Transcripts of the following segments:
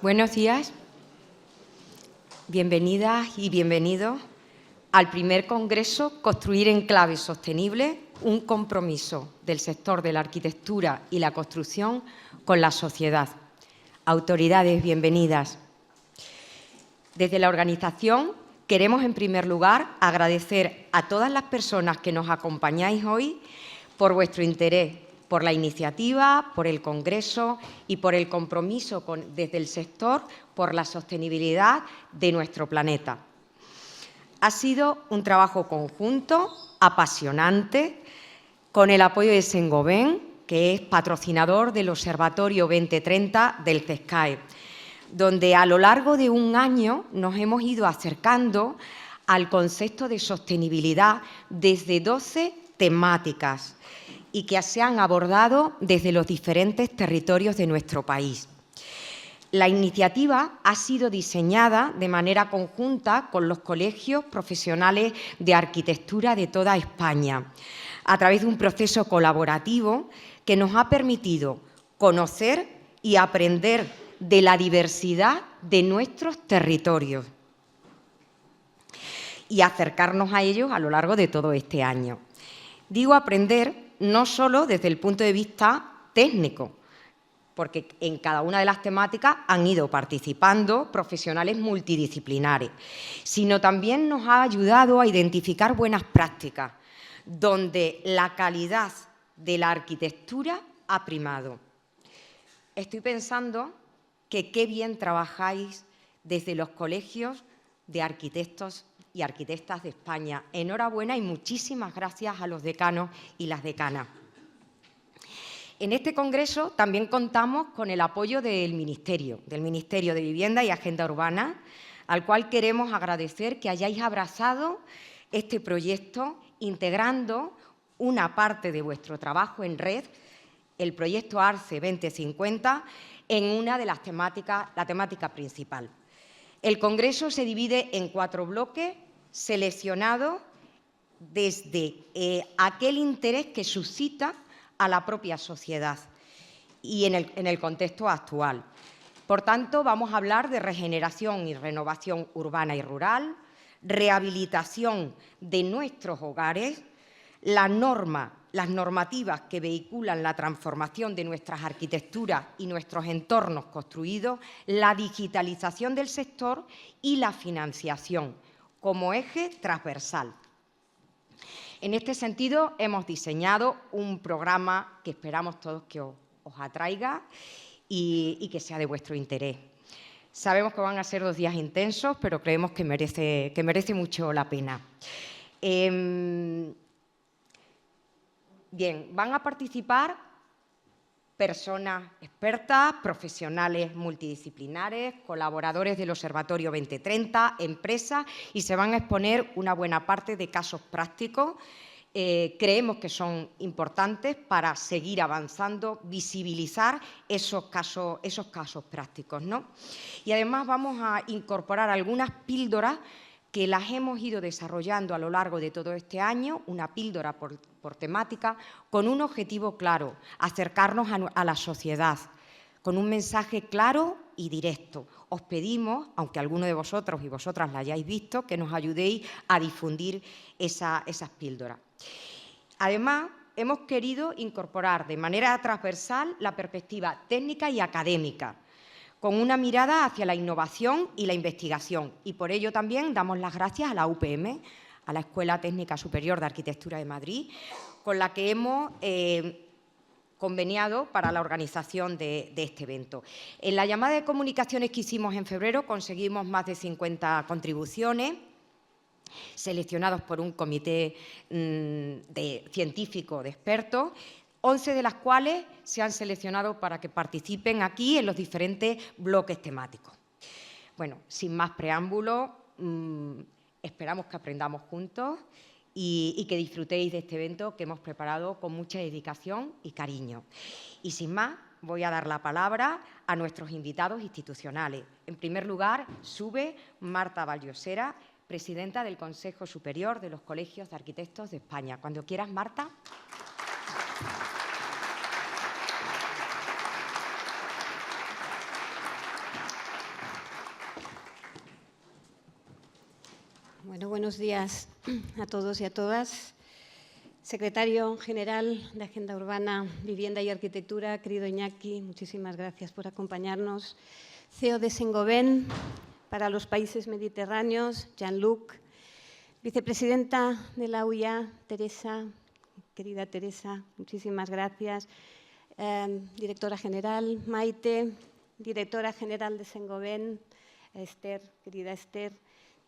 Buenos días, bienvenidas y bienvenidos al primer Congreso Construir Enclaves Sostenibles, un compromiso del sector de la arquitectura y la construcción con la sociedad. Autoridades, bienvenidas. Desde la organización queremos, en primer lugar, agradecer a todas las personas que nos acompañáis hoy por vuestro interés, por la iniciativa, por el Congreso y por el compromiso desde el sector por la sostenibilidad de nuestro planeta. Ha sido un trabajo conjunto, apasionante, con el apoyo de Saint-Gobain, que es patrocinador del Observatorio 2030 del CESCAE, donde a lo largo de un año nos hemos ido acercando al concepto de sostenibilidad desde 12 temáticas y que se han abordado desde los diferentes territorios de nuestro país. La iniciativa ha sido diseñada de manera conjunta con los colegios profesionales de arquitectura de toda España, a través de un proceso colaborativo que nos ha permitido conocer y aprender de la diversidad de nuestros territorios y acercarnos a ellos a lo largo de todo este año. Digo aprender no solo desde el punto de vista técnico, porque en cada una de las temáticas han ido participando profesionales multidisciplinares, sino también nos ha ayudado a identificar buenas prácticas, donde la calidad de la arquitectura ha primado. Estoy pensando que qué bien trabajáis desde los colegios de arquitectos y arquitectas de España. Enhorabuena y muchísimas gracias a los decanos y las decanas. En este congreso también contamos con el apoyo del Ministerio de Vivienda y Agenda Urbana, al cual queremos agradecer que hayáis abrazado este proyecto, integrando una parte de vuestro trabajo en red, el proyecto ARCE 2050, en una de las temáticas, la temática principal. El congreso se divide en 4 bloques seleccionados desde aquel interés que suscita a la propia sociedad y en el contexto actual. Por tanto, vamos a hablar de regeneración y renovación urbana y rural, rehabilitación de nuestros hogares, las normativas que vehiculan la transformación de nuestras arquitecturas y nuestros entornos construidos, la digitalización del sector y la financiación como eje transversal. En este sentido, hemos diseñado un programa que esperamos todos que os atraiga y que sea de vuestro interés. Sabemos que van a ser 2 días intensos, pero creemos que merece mucho la pena. Bien, van a participar personas expertas, profesionales multidisciplinares, colaboradores del Observatorio 2030, empresas, y se van a exponer una buena parte de casos prácticos. Creemos que son importantes para seguir avanzando, visibilizar esos casos prácticos, ¿no? Y además vamos a incorporar algunas píldoras que las hemos ido desarrollando a lo largo de todo este año, una píldora por temática, con un objetivo claro: acercarnos a la sociedad, con un mensaje claro y directo. Os pedimos, aunque alguno de vosotros y vosotras la hayáis visto, que nos ayudéis a difundir esas píldoras. Además, hemos querido incorporar de manera transversal la perspectiva técnica y académica, con una mirada hacia la innovación y la investigación. Y por ello también damos las gracias a la UPM, a la Escuela Técnica Superior de Arquitectura de Madrid, con la que hemos conveniado para la organización de este evento. En la llamada de comunicaciones que hicimos en febrero conseguimos más de 50 contribuciones, seleccionados por un comité científico de expertos, 11 de las cuales se han seleccionado para que participen aquí en los diferentes bloques temáticos. Bueno, sin más preámbulo, esperamos que aprendamos juntos y que disfrutéis de este evento que hemos preparado con mucha dedicación y cariño. Y sin más, voy a dar la palabra a nuestros invitados institucionales. En primer lugar, sube Marta Valliosera, presidenta del Consejo Superior de los Colegios de Arquitectos de España. Cuando quieras, Marta. buenos días a todos y a todas. Secretario General de Agenda Urbana, Vivienda y Arquitectura, querido Iñaki, muchísimas gracias por acompañarnos. CEO de Saint-Gobain para los países mediterráneos, Jean-Luc. Vicepresidenta de la UIA, Teresa, querida Teresa, muchísimas gracias. Directora General, Maite, Directora General de Saint-Gobain, Esther, querida Esther,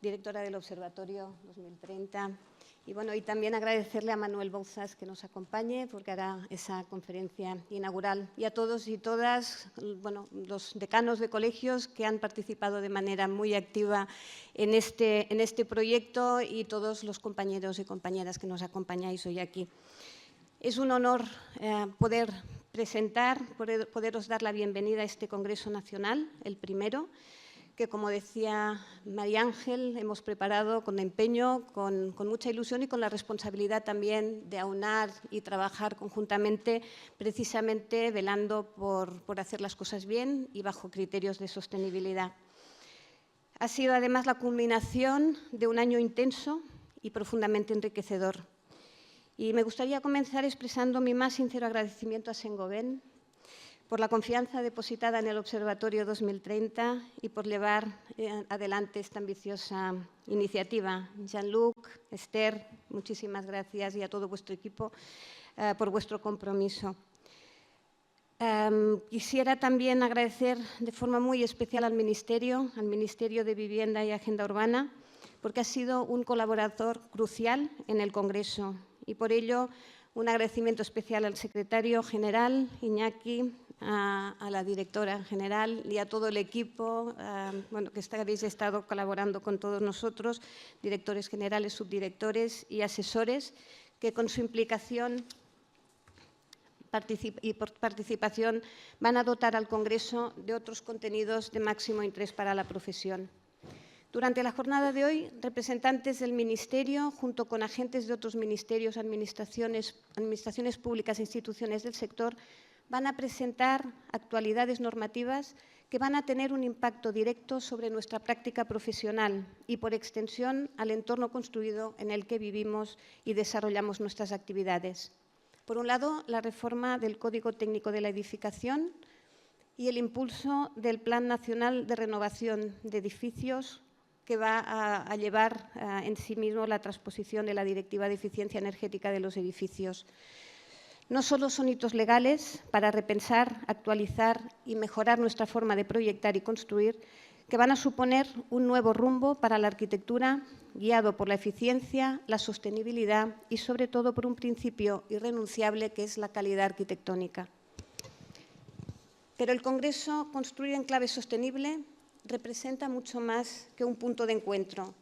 directora del Observatorio 2030. Y bueno, y también agradecerle a Manuel Bouzas que nos acompañe porque hará esa conferencia inaugural. Y a todos y todas, bueno, los decanos de colegios que han participado de manera muy activa en este proyecto y todos los compañeros y compañeras que nos acompañáis hoy aquí. Es un honor poder presentar, poderos dar la bienvenida a este Congreso Nacional, el primero, que, como decía María Ángel, hemos preparado con empeño, con mucha ilusión y con la responsabilidad también de aunar y trabajar conjuntamente, precisamente velando por hacer las cosas bien y bajo criterios de sostenibilidad. Ha sido además la culminación de un año intenso y profundamente enriquecedor. Y me gustaría comenzar expresando mi más sincero agradecimiento a Saint-Gobain por la confianza depositada en el Observatorio 2030 y por llevar adelante esta ambiciosa iniciativa. Jean-Luc, Esther, muchísimas gracias y a todo vuestro equipo por vuestro compromiso. Quisiera también agradecer de forma muy especial al Ministerio de Vivienda y Agenda Urbana, porque ha sido un colaborador crucial en el Congreso y por ello un agradecimiento especial al secretario general, Iñaki, a la directora general y a todo el equipo bueno, que habéis estado colaborando con todos nosotros, directores generales, subdirectores y asesores, que con su implicación y por participación van a dotar al Congreso de otros contenidos de máximo interés para la profesión. Durante la jornada de hoy, representantes del Ministerio, junto con agentes de otros ministerios, administraciones públicas e instituciones del sector, van a presentar actualidades normativas que van a tener un impacto directo sobre nuestra práctica profesional y, por extensión, al entorno construido en el que vivimos y desarrollamos nuestras actividades. Por un lado, la reforma del Código Técnico de la Edificación y el impulso del Plan Nacional de Renovación de Edificios, que va a llevar en sí mismo la transposición de la Directiva de Eficiencia Energética de los Edificios. No solo son hitos legales para repensar, actualizar y mejorar nuestra forma de proyectar y construir, que van a suponer un nuevo rumbo para la arquitectura, guiado por la eficiencia, la sostenibilidad y, sobre todo, por un principio irrenunciable que es la calidad arquitectónica. Pero el Congreso Construir en Clave Sostenible representa mucho más que un punto de encuentro.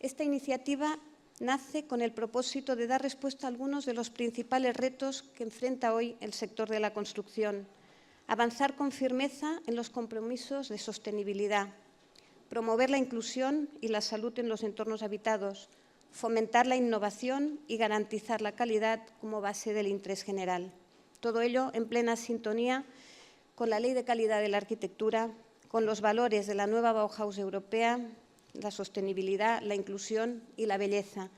Esta iniciativa nace con el propósito de dar respuesta a algunos de los principales retos que enfrenta hoy el sector de la construcción, avanzar con firmeza en los compromisos de sostenibilidad, promover la inclusión y la salud en los entornos habitados, fomentar la innovación y garantizar la calidad como base del interés general. Todo ello en plena sintonía con la Ley de Calidad de la Arquitectura, con los valores de la nueva Bauhaus europea, la sostenibilidad, la inclusión y la belleza.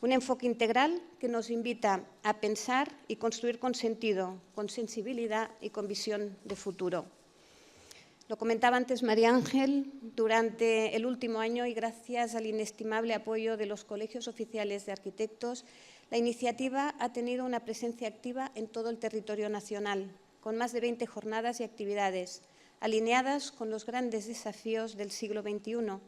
Un enfoque integral que nos invita a pensar y construir con sentido, con sensibilidad y con visión de futuro. Lo comentaba antes María Ángel, durante el último año y gracias al inestimable apoyo de los colegios oficiales de arquitectos, la iniciativa ha tenido una presencia activa en todo el territorio nacional, con más de 20 jornadas y actividades, alineadas con los grandes desafíos del siglo XXI,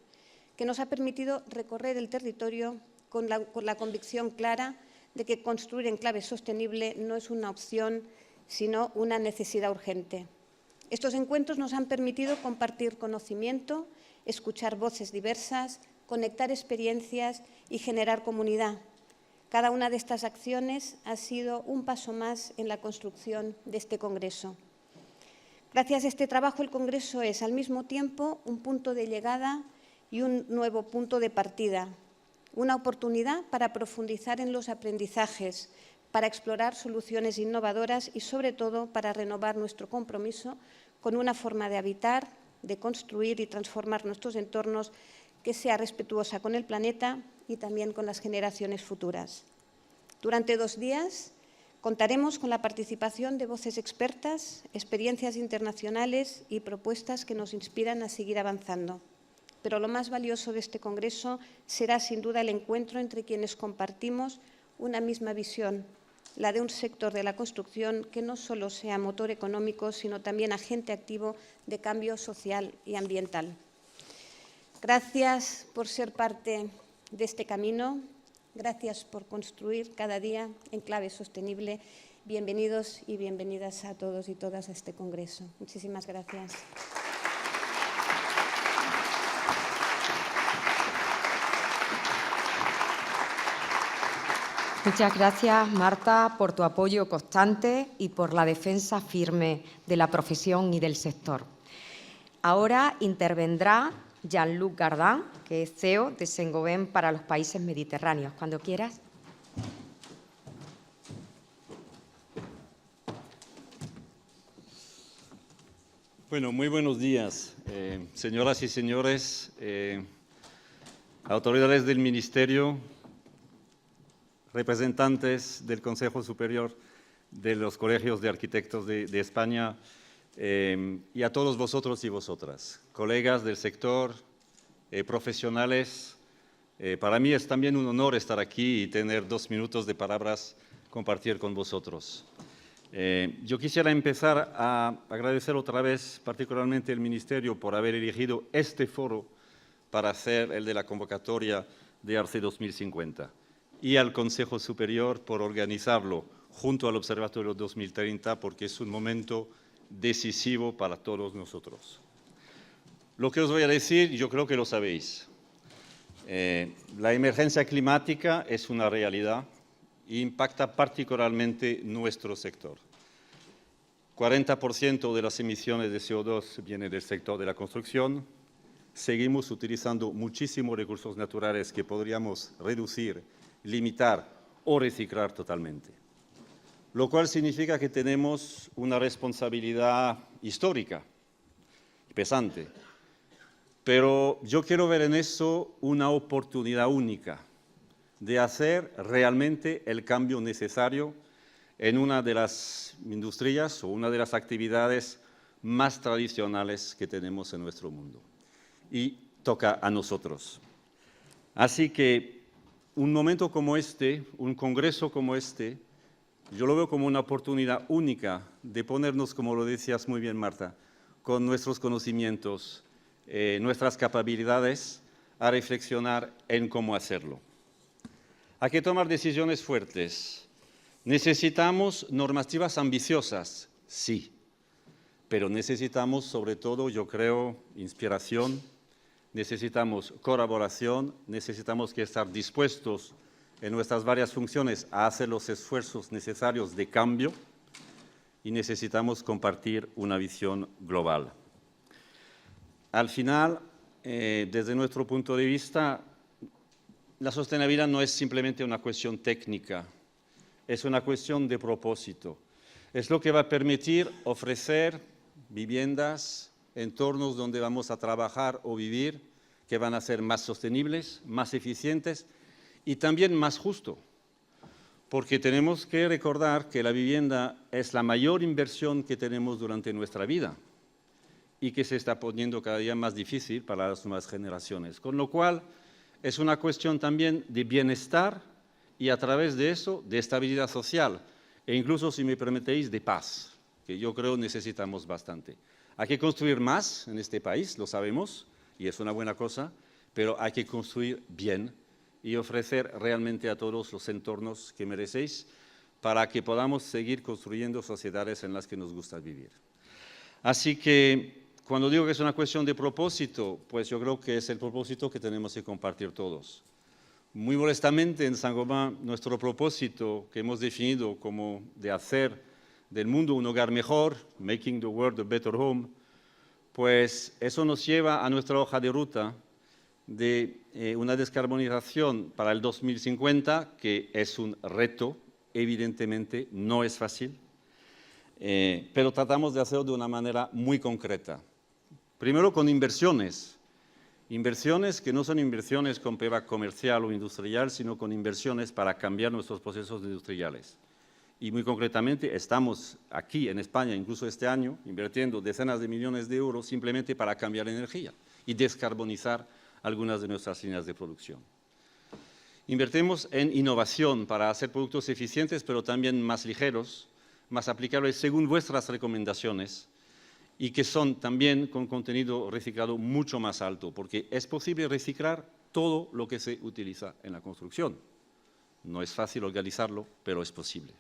que nos ha permitido recorrer el territorio con la convicción clara de que construir en clave sostenible no es una opción, sino una necesidad urgente. Estos encuentros nos han permitido compartir conocimiento, escuchar voces diversas, conectar experiencias y generar comunidad. Cada una de estas acciones ha sido un paso más en la construcción de este Congreso. Gracias a este trabajo, el Congreso es, al mismo tiempo, un punto de llegada y un nuevo punto de partida, una oportunidad para profundizar en los aprendizajes, para explorar soluciones innovadoras y, sobre todo, para renovar nuestro compromiso con una forma de habitar, de construir y transformar nuestros entornos que sea respetuosa con el planeta y también con las generaciones futuras. Durante 2 días contaremos con la participación de voces expertas, experiencias internacionales y propuestas que nos inspiran a seguir avanzando. Pero lo más valioso de este congreso será sin duda el encuentro entre quienes compartimos una misma visión, la de un sector de la construcción que no solo sea motor económico, sino también agente activo de cambio social y ambiental. Gracias por ser parte de este camino. Gracias por construir cada día en clave sostenible. Bienvenidos y bienvenidas a todos y todas a este congreso. Muchísimas gracias. Muchas gracias, Marta, por tu apoyo constante y por la defensa firme de la profesión y del sector. Ahora intervendrá Jean-Luc Gardin, que es CEO de Saint-Gobain para los países mediterráneos. Cuando quieras. Bueno, muy buenos días, señoras y señores, autoridades del Ministerio, representantes del Consejo Superior de los Colegios de Arquitectos de España, y a todos vosotros y vosotras, colegas del sector, profesionales. Para mí es también un honor estar aquí y tener 2 minutos de palabras compartir con vosotros. Yo quisiera empezar a agradecer otra vez particularmente al Ministerio por haber elegido este foro para hacer el de la convocatoria de ARCE 2050 y al Consejo Superior por organizarlo junto al Observatorio 2030 porque es un momento decisivo para todos nosotros. Lo que os voy a decir, yo creo que lo sabéis. La emergencia climática es una realidad e impacta particularmente nuestro sector. 40% de las emisiones de CO2 viene del sector de la construcción. Seguimos utilizando muchísimos recursos naturales que podríamos reducir, limitar o reciclar totalmente. Lo cual significa que tenemos una responsabilidad histórica, pesante. Pero yo quiero ver en eso una oportunidad única de hacer realmente el cambio necesario en una de las industrias o una de las actividades más tradicionales que tenemos en nuestro mundo. Y toca a nosotros. Así que un momento como este, un congreso como este, yo lo veo como una oportunidad única de ponernos, como lo decías muy bien, Marta, con nuestros conocimientos, nuestras capacidades, a reflexionar en cómo hacerlo. Hay que tomar decisiones fuertes. Necesitamos normativas ambiciosas, sí, pero necesitamos sobre todo, yo creo, inspiración, necesitamos colaboración, necesitamos que estar dispuestos en nuestras varias funciones a hacer los esfuerzos necesarios de cambio y necesitamos compartir una visión global. Al final, desde nuestro punto de vista, la sostenibilidad no es simplemente una cuestión técnica, es una cuestión de propósito. Es lo que va a permitir ofrecer viviendas, entornos donde vamos a trabajar o vivir, que van a ser más sostenibles, más eficientes y también más justo, porque tenemos que recordar que la vivienda es la mayor inversión que tenemos durante nuestra vida y que se está poniendo cada día más difícil para las nuevas generaciones. Con lo cual, es una cuestión también de bienestar y a través de eso, de estabilidad social e incluso, si me permitéis, de paz, que yo creo necesitamos bastante. Hay que construir más en este país, lo sabemos, y es una buena cosa, pero hay que construir bien y ofrecer realmente a todos los entornos que merecéis para que podamos seguir construyendo sociedades en las que nos gusta vivir. Así que, cuando digo que es una cuestión de propósito, pues yo creo que es el propósito que tenemos que compartir todos. Muy modestamente en Saint-Gobain, nuestro propósito que hemos definido como de hacer del mundo un hogar mejor, making the world a better home, pues eso nos lleva a nuestra hoja de ruta de una descarbonización para el 2050, que es un reto, evidentemente no es fácil, pero tratamos de hacerlo de una manera muy concreta. Primero con inversiones Inversiones que no son inversiones con payback comercial o industrial, sino con inversiones para cambiar nuestros procesos industriales. Y muy concretamente estamos aquí en España, incluso este año, invirtiendo decenas de millones de euros simplemente para cambiar energía y descarbonizar algunas de nuestras líneas de producción. Invertimos en innovación para hacer productos eficientes, pero también más ligeros, más aplicables según vuestras recomendaciones, y que son también con contenido reciclado mucho más alto, porque es posible reciclar todo lo que se utiliza en la construcción. No es fácil organizarlo, pero es posible.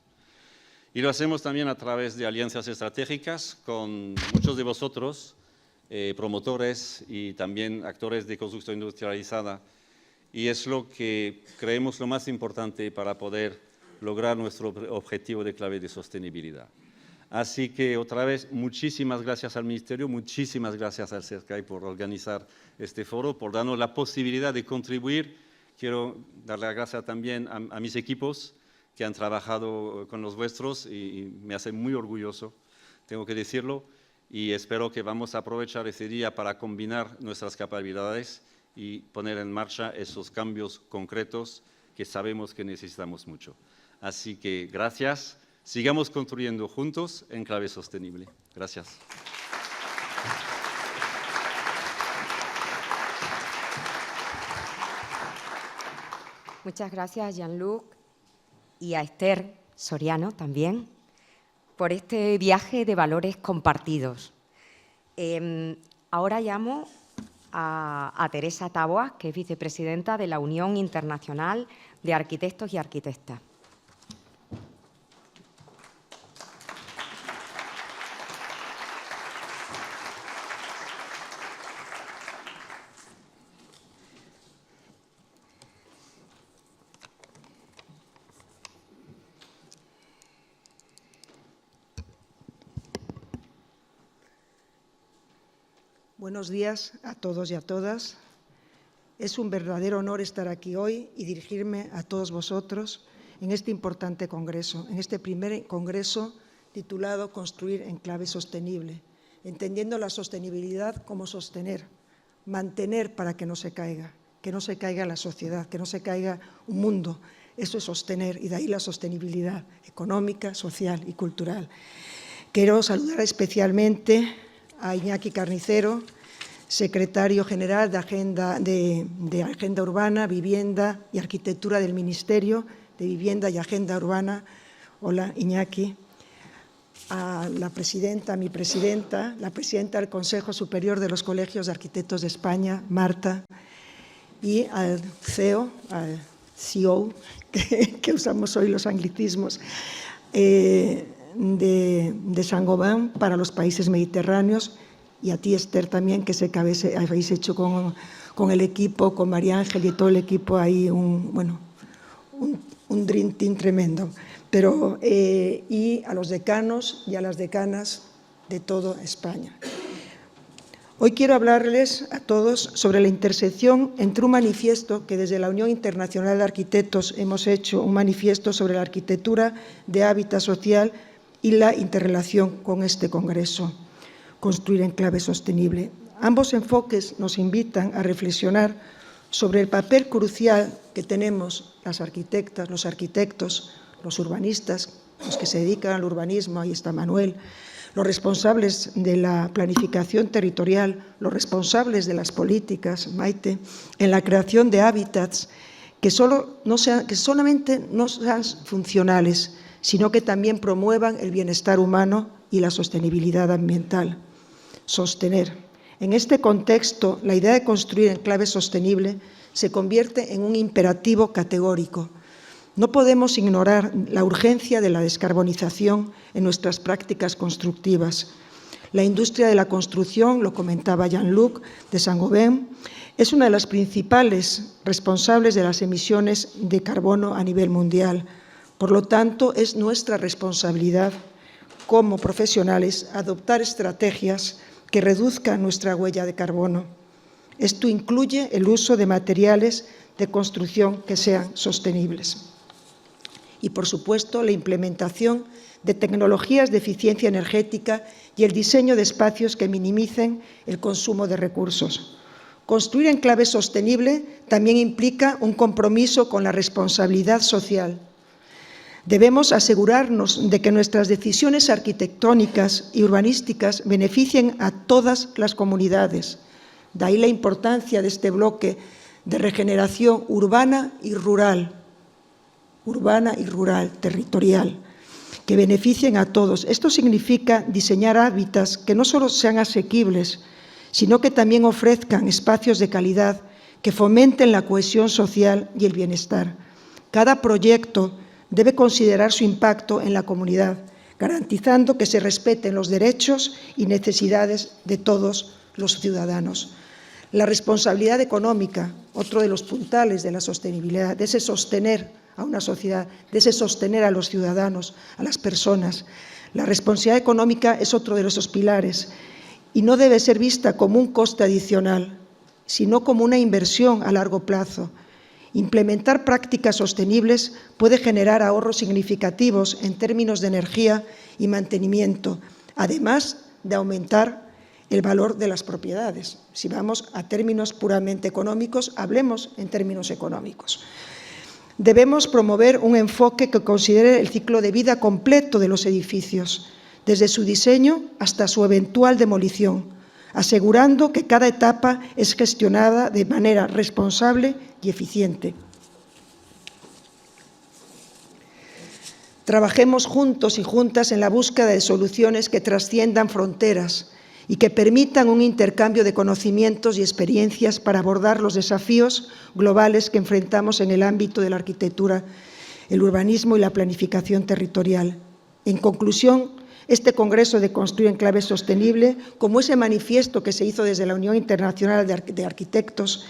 Y lo hacemos también a través de alianzas estratégicas con muchos de vosotros, promotores y también actores de construcción industrializada, y es lo que creemos lo más importante para poder lograr nuestro objetivo de clave de sostenibilidad. Así que otra vez, muchísimas gracias al Ministerio, muchísimas gracias al CERCAI por organizar este foro, por darnos la posibilidad de contribuir. Quiero darle las gracias también a mis equipos que han trabajado con los vuestros y me hace muy orgulloso, tengo que decirlo, y espero que vamos a aprovechar ese día para combinar nuestras capacidades y poner en marcha esos cambios concretos que sabemos que necesitamos mucho. Así que gracias. Sigamos construyendo juntos en clave sostenible. Gracias. Muchas gracias, Jean-Luc, y a Esther Soriano también, por este viaje de valores compartidos. Ahora llamo a Teresa Taboas, que es vicepresidenta de la Unión Internacional de Arquitectos y Arquitectas. Buenos días a todos y a todas. Es un verdadero honor estar aquí hoy y dirigirme a todos vosotros en este importante congreso, en este primer congreso titulado Construir en clave sostenible, entendiendo la sostenibilidad como sostener, mantener para que no se caiga la sociedad, que no se caiga un mundo. Eso es sostener, y de ahí la sostenibilidad económica, social y cultural. Quiero saludar especialmente a Iñaki Carnicero, secretario general de Agenda Urbana, Vivienda y Arquitectura del Ministerio de Vivienda y Agenda Urbana. Hola, Iñaki. A la presidenta, mi presidenta, la presidenta del Consejo Superior de los Colegios de Arquitectos de España, Marta, y al CEO, al CEO, que usamos hoy los anglicismos, de Saint-Gobain para los países mediterráneos, y a ti, Esther, también, que sé que habéis hecho con el equipo, con María Ángel y todo el equipo ahí un dream team tremendo. Pero, y a los decanos y a las decanas de toda España. Hoy quiero hablarles a todos sobre la intersección entre un manifiesto que desde la Unión Internacional de Arquitectos hemos hecho, un manifiesto sobre la arquitectura de hábitat social y la interrelación con este congreso. Construir en clave sostenible. Ambos enfoques nos invitan a reflexionar sobre el papel crucial que tenemos las arquitectas, los arquitectos, los urbanistas, los que se dedican al urbanismo, ahí está Manuel, los responsables de la planificación territorial, los responsables de las políticas, Maite, en la creación de hábitats que solamente no sean funcionales, sino que también promuevan el bienestar humano y la sostenibilidad ambiental. Sostener. En este contexto, la idea de construir en clave sostenible se convierte en un imperativo categórico. No podemos ignorar la urgencia de la descarbonización en nuestras prácticas constructivas. La industria de la construcción, lo comentaba Jean-Luc, de Saint-Gobain, es una de las principales responsables de las emisiones de carbono a nivel mundial. Por lo tanto, es nuestra responsabilidad como profesionales adoptar estrategias que reduzcan nuestra huella de carbono. Esto incluye el uso de materiales de construcción que sean sostenibles. Y, por supuesto, la implementación de tecnologías de eficiencia energética y el diseño de espacios que minimicen el consumo de recursos. Construir en clave sostenible también implica un compromiso con la responsabilidad social. Debemos asegurarnos de que nuestras decisiones arquitectónicas y urbanísticas beneficien a todas las comunidades. De ahí la importancia de este bloque de regeneración urbana y rural, territorial, que beneficien a todos. Esto significa diseñar hábitats que no solo sean asequibles, sino que también ofrezcan espacios de calidad que fomenten la cohesión social y el bienestar. Cada proyecto debe considerar su impacto en la comunidad, garantizando que se respeten los derechos y necesidades de todos los ciudadanos. La responsabilidad económica, otro de los puntales de la sostenibilidad, de ese sostener a una sociedad, de ese sostener a los ciudadanos, a las personas. La responsabilidad económica es otro de esos pilares y no debe ser vista como un coste adicional, sino como una inversión a largo plazo. Implementar prácticas sostenibles puede generar ahorros significativos en términos de energía y mantenimiento, además de aumentar el valor de las propiedades. Si vamos a términos puramente económicos, hablemos en términos económicos. Debemos promover un enfoque que considere el ciclo de vida completo de los edificios, desde su diseño hasta su eventual demolición, asegurando que cada etapa es gestionada de manera responsable y eficiente. Trabajemos juntos y juntas en la búsqueda de soluciones que trasciendan fronteras y que permitan un intercambio de conocimientos y experiencias para abordar los desafíos globales que enfrentamos en el ámbito de la arquitectura, el urbanismo y la planificación territorial. En conclusión, este Congreso de Construir en Clave Sostenible, como ese manifiesto que se hizo desde la Unión Internacional de Arquitectos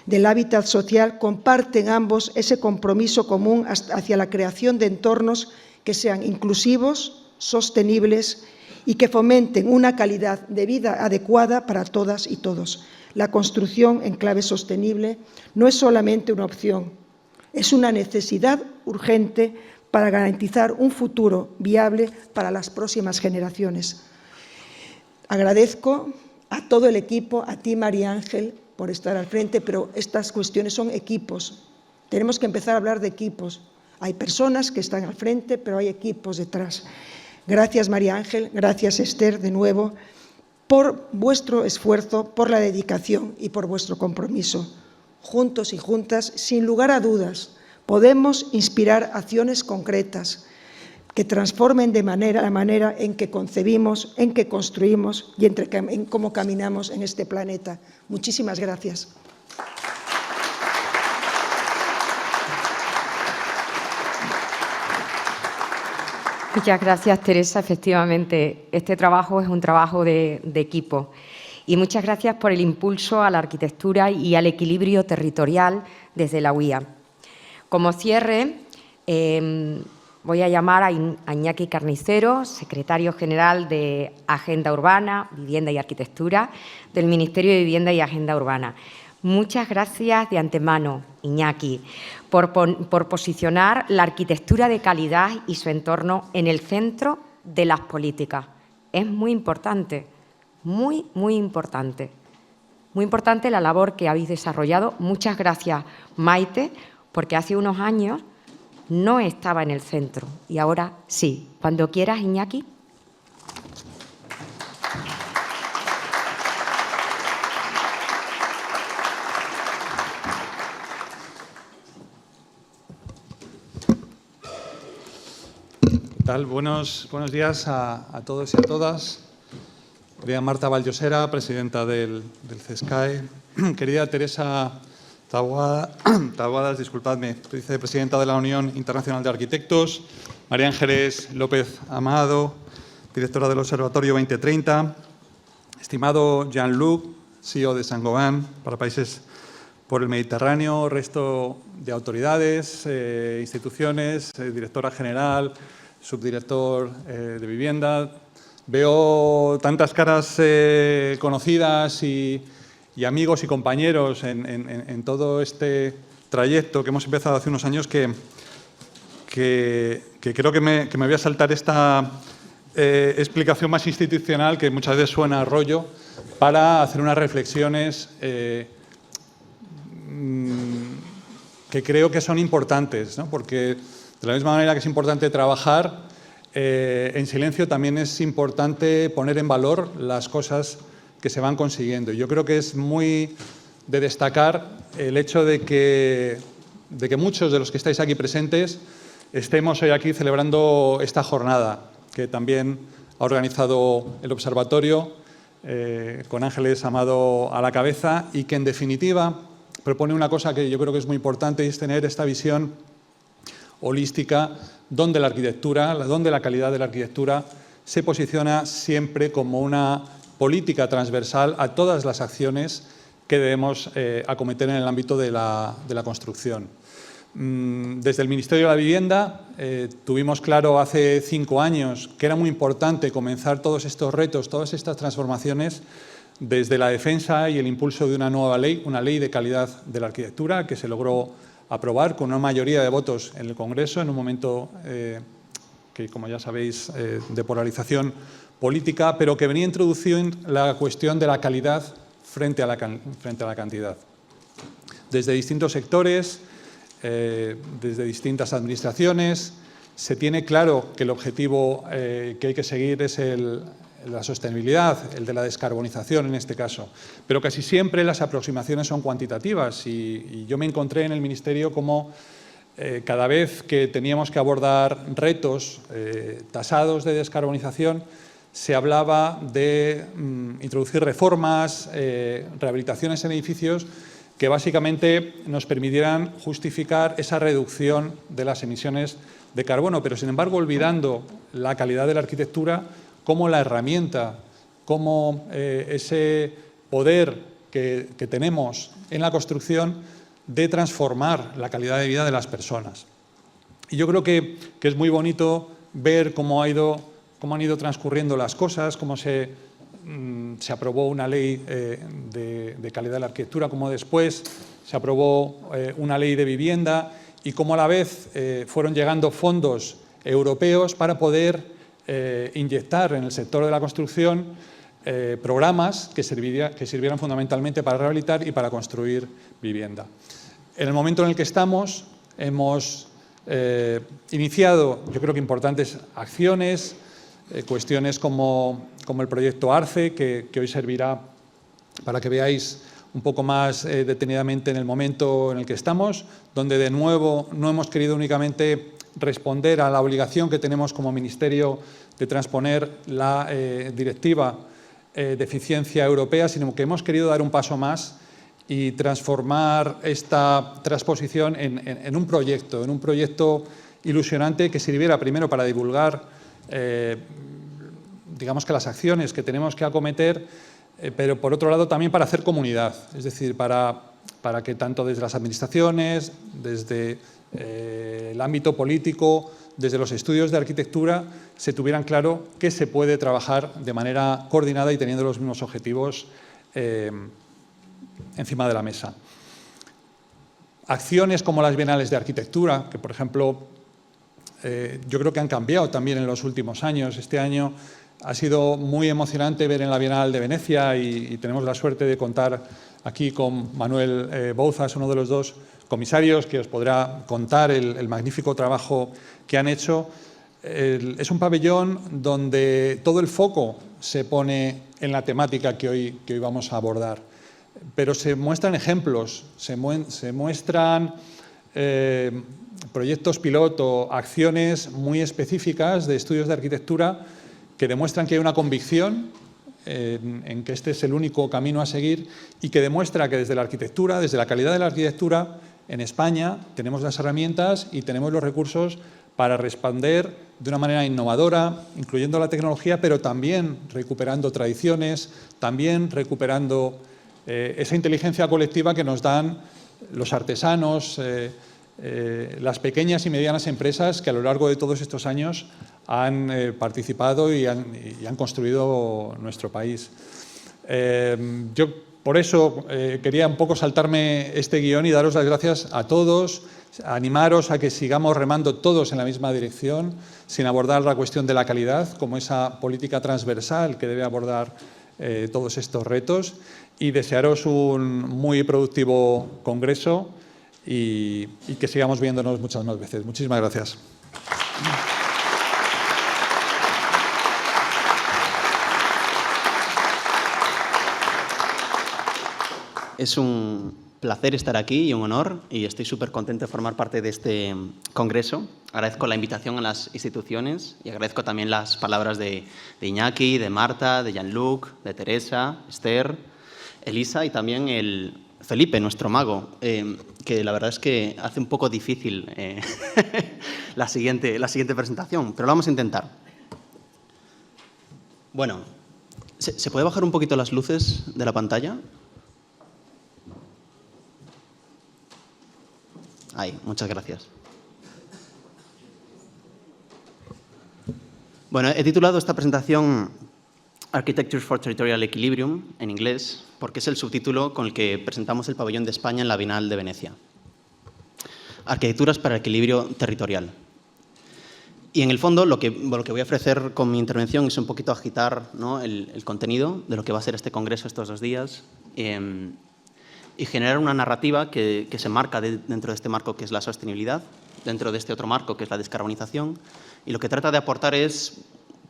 del Hábitat Social, comparten ambos ese compromiso común hacia la creación de entornos que sean inclusivos, sostenibles y que fomenten una calidad de vida adecuada para todas y todos. La construcción en clave sostenible no es solamente una opción, es una necesidad urgente para garantizar un futuro viable para las próximas generaciones. Agradezco a todo el equipo, a ti, María Ángel, por estar al frente, pero estas cuestiones son equipos. Tenemos que empezar a hablar de equipos. Hay personas que están al frente, pero hay equipos detrás. Gracias, María Ángel, gracias, Esther, de nuevo, por vuestro esfuerzo, por la dedicación y por vuestro compromiso. Juntos y juntas, sin lugar a dudas, podemos inspirar acciones concretas que transformen de la manera en que concebimos, en que construimos y en cómo caminamos en este planeta. Muchísimas gracias. Muchas gracias, Teresa. Efectivamente, este trabajo es un trabajo de equipo. Y muchas gracias por el impulso a la arquitectura y al equilibrio territorial desde la UIA. Como cierre, voy a llamar a Iñaki Carnicero, secretario general de Agenda Urbana, Vivienda y Arquitectura del Ministerio de Vivienda y Agenda Urbana. Muchas gracias de antemano, Iñaki, por posicionar la arquitectura de calidad y su entorno en el centro de las políticas. Es muy importante, muy importante. Muy importante la labor que habéis desarrollado. Muchas gracias, Maite, porque hace unos años no estaba en el centro y ahora sí. Cuando quieras, Iñaki. ¿Qué tal? Buenos días a todos y a todas. Querida Marta Valllosera, presidenta del CESCAE. Querida Teresa Taboadas, disculpadme, vicepresidenta de la Unión Internacional de Arquitectos. María Ángeles López Amado, directora del Observatorio 2030. Estimado Jean-Luc, CEO de Saint-Gobain para países por el Mediterráneo, resto de autoridades, instituciones, directora general, subdirector de vivienda. Veo tantas caras conocidas y amigos y compañeros en todo este trayecto que hemos empezado hace unos años que creo que me voy a saltar esta explicación más institucional que muchas veces suena a rollo, para hacer unas reflexiones que creo que son importantes, ¿no? Porque de la misma manera que es importante trabajar en silencio, también es importante poner en valor las cosas que se van consiguiendo. Yo creo que es muy de destacar el hecho de que muchos de los que estáis aquí presentes estemos hoy aquí celebrando esta jornada, que también ha organizado el Observatorio, con Ángeles Amado a la cabeza, y que en definitiva propone una cosa que yo creo que es muy importante, y es tener esta visión holística donde la arquitectura, donde la calidad de la arquitectura se posiciona siempre como una política transversal a todas las acciones que debemos acometer en el ámbito de la construcción. Desde el Ministerio de la Vivienda tuvimos claro hace 5 años que era muy importante comenzar todos estos retos, todas estas transformaciones desde la defensa y el impulso de una nueva ley, una ley de calidad de la arquitectura que se logró aprobar con una mayoría de votos en el Congreso en un momento que, como ya sabéis, de polarización política, pero que venía introduciendo la cuestión de la calidad frente a la cantidad. Desde distintos sectores, desde distintas administraciones, se tiene claro que el objetivo que hay que seguir es la sostenibilidad, el de la descarbonización en este caso, pero casi siempre las aproximaciones son cuantitativas y yo me encontré en el Ministerio como cada vez que teníamos que abordar retos tasados de descarbonización se hablaba de introducir reformas, rehabilitaciones en edificios que básicamente nos permitieran justificar esa reducción de las emisiones de carbono, pero sin embargo olvidando la calidad de la arquitectura como la herramienta, como ese poder que tenemos en la construcción de transformar la calidad de vida de las personas. Y yo creo que es muy bonito ver cómo han ido transcurriendo las cosas, cómo se aprobó una ley de calidad de la arquitectura, cómo después se aprobó una ley de vivienda y cómo a la vez fueron llegando fondos europeos para poder inyectar en el sector de la construcción programas que sirvieran fundamentalmente para rehabilitar y para construir vivienda. En el momento en el que estamos, hemos iniciado, yo creo que importantes acciones, cuestiones como el proyecto ARCE, que hoy servirá para que veáis un poco más detenidamente en el momento en el que estamos, donde de nuevo no hemos querido únicamente responder a la obligación que tenemos como Ministerio de transponer la Directiva de Eficiencia Europea, sino que hemos querido dar un paso más y transformar esta transposición en un proyecto ilusionante que sirviera primero para divulgar digamos que las acciones que tenemos que acometer, pero por otro lado también para hacer comunidad, es decir, para que tanto desde las administraciones, desde el ámbito político, desde los estudios de arquitectura, se tuvieran claro que se puede trabajar de manera coordinada y teniendo los mismos objetivos encima de la mesa. Acciones como las bienales de arquitectura, que por ejemplo yo creo que han cambiado también en los últimos años. Este año ha sido muy emocionante ver en la Bienal de Venecia y tenemos la suerte de contar aquí con Manuel Bouzas, uno de los 2 comisarios, que os podrá contar el magnífico trabajo que han hecho. Es un pabellón donde todo el foco se pone en la temática que hoy vamos a abordar, pero se muestran ejemplos, se muestran proyectos piloto, acciones muy específicas de estudios de arquitectura que demuestran que hay una convicción en que este es el único camino a seguir y que demuestra que desde la arquitectura, desde la calidad de la arquitectura, en España tenemos las herramientas y tenemos los recursos para responder de una manera innovadora, incluyendo la tecnología, pero también recuperando tradiciones, también recuperando esa inteligencia colectiva que nos dan los artesanos, las pequeñas y medianas empresas que a lo largo de todos estos años han participado y han construido nuestro país. Yo por eso quería un poco saltarme este guión y daros las gracias a todos, animaros a que sigamos remando todos en la misma dirección, sin abordar la cuestión de la calidad como esa política transversal que debe abordar todos estos retos y desearos un muy productivo congreso y que sigamos viéndonos muchas más veces. Muchísimas gracias. Es un placer estar aquí y un honor, y estoy súper contento de formar parte de este congreso. Agradezco la invitación a las instituciones y agradezco también las palabras de Iñaki, de Marta, de Jean-Luc, de Teresa, Esther, Elisa y también el Felipe, nuestro mago, que la verdad es que hace un poco difícil la siguiente presentación, pero lo vamos a intentar. Bueno, ¿se puede bajar un poquito las luces de la pantalla? Ahí, muchas gracias. Bueno, he titulado esta presentación Architectures for Territorial Equilibrium, en inglés, porque es el subtítulo con el que presentamos el pabellón de España en la Bienal de Venecia. Arquitecturas para el equilibrio territorial. Y en el fondo, lo que voy a ofrecer con mi intervención es un poquito agitar, ¿no?, el contenido de lo que va a ser este congreso estos 2 días, y generar una narrativa que se marca dentro de este marco que es la sostenibilidad, dentro de este otro marco que es la descarbonización, y lo que trata de aportar es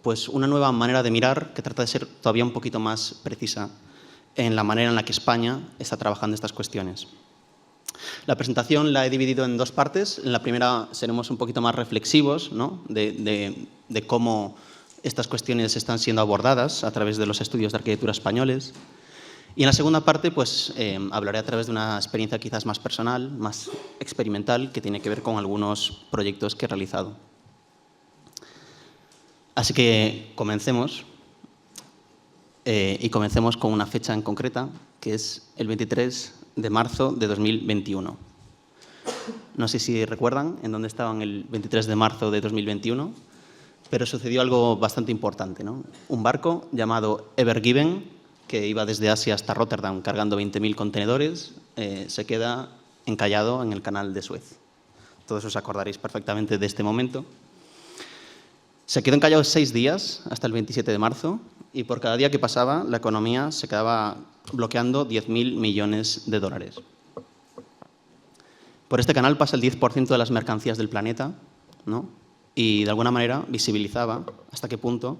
pues, una nueva manera de mirar que trata de ser todavía un poquito más precisa en la manera en la que España está trabajando estas cuestiones. La presentación la he dividido en 2 partes. En la primera seremos un poquito más reflexivos, ¿no?, de cómo estas cuestiones están siendo abordadas a través de los estudios de arquitectura españoles. Y en la segunda parte, pues, hablaré a través de una experiencia quizás más personal, más experimental, que tiene que ver con algunos proyectos que he realizado. Así que comencemos. Y comencemos con una fecha en concreta, que es el 23 de marzo de 2021. No sé si recuerdan en dónde estaban el 23 de marzo de 2021, pero sucedió algo bastante importante, ¿no? Un barco llamado Ever Given, que iba desde Asia hasta Rotterdam cargando 20.000 contenedores, se queda encallado en el canal de Suez. Todos os acordaréis perfectamente de este momento. Se quedó encallado 6 días, hasta el 27 de marzo, y por cada día que pasaba, la economía se quedaba bloqueando 10.000 millones de dólares. Por este canal pasa el 10% de las mercancías del planeta, ¿no?, y de alguna manera visibilizaba hasta qué punto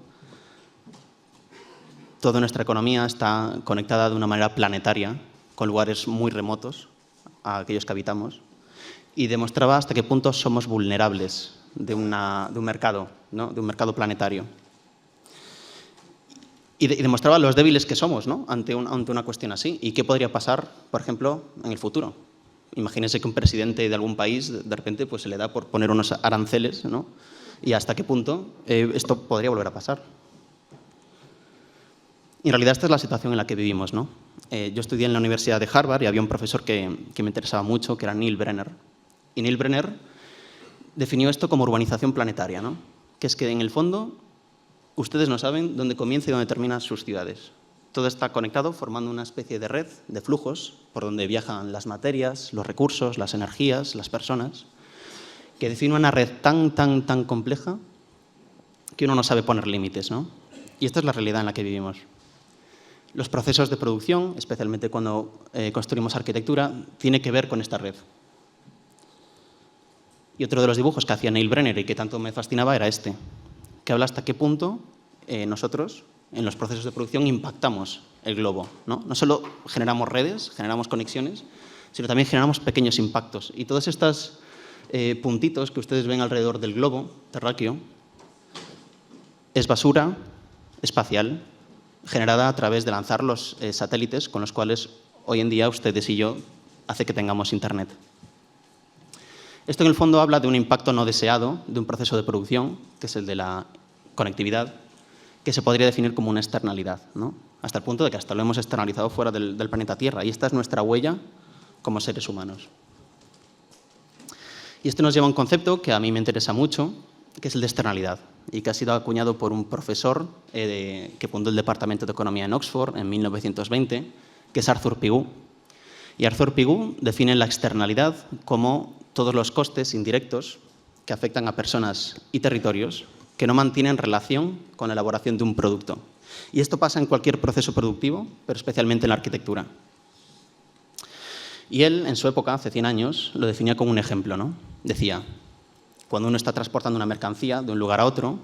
toda nuestra economía está conectada de una manera planetaria con lugares muy remotos a aquellos que habitamos, y demostraba hasta qué punto somos vulnerables de un mercado, ¿no?, de un mercado planetario. Y demostraba los débiles que somos, ¿no?, ante una cuestión así. ¿Y qué podría pasar, por ejemplo, en el futuro? Imagínense que un presidente de algún país de repente pues, se le da por poner unos aranceles, ¿no?, y hasta qué punto esto podría volver a pasar. Y en realidad esta es la situación en la que vivimos, ¿no? Yo estudié en la Universidad de Harvard y había un profesor que me interesaba mucho, que era Neil Brenner. Y Neil Brenner definió esto como urbanización planetaria, ¿no?, que es que en el fondo ustedes no saben dónde comienza y dónde terminan sus ciudades. Todo está conectado formando una especie de red de flujos por donde viajan las materias, los recursos, las energías, las personas, que define una red tan compleja que uno no sabe poner límites, ¿no? Y esta es la realidad en la que vivimos. Los procesos de producción, especialmente cuando construimos arquitectura, tiene que ver con esta red. Y otro de los dibujos que hacía Neil Brenner y que tanto me fascinaba era este, que habla hasta qué punto nosotros, en los procesos de producción, impactamos el globo, ¿no? No solo generamos redes, generamos conexiones, sino también generamos pequeños impactos. Y todos estos puntitos que ustedes ven alrededor del globo terráqueo es basura espacial generada a través de lanzar los satélites con los cuales hoy en día ustedes y yo hace que tengamos Internet. Esto en el fondo habla de un impacto no deseado de un proceso de producción, que es el de la conectividad, que se podría definir como una externalidad, ¿no?, hasta el punto de que hasta lo hemos externalizado fuera del planeta Tierra. Y esta es nuestra huella como seres humanos. Y esto nos lleva a un concepto que a mí me interesa mucho, que es el de externalidad, y que ha sido acuñado por un profesor que fundó el Departamento de Economía en Oxford en 1920, que es Arthur Pigou. Y Arthur Pigou define la externalidad como todos los costes indirectos que afectan a personas y territorios que no mantienen relación con la elaboración de un producto. Y esto pasa en cualquier proceso productivo, pero especialmente en la arquitectura. Y él, en su época, hace 100 años, lo definía como un ejemplo, ¿no? Decía, cuando uno está transportando una mercancía de un lugar a otro,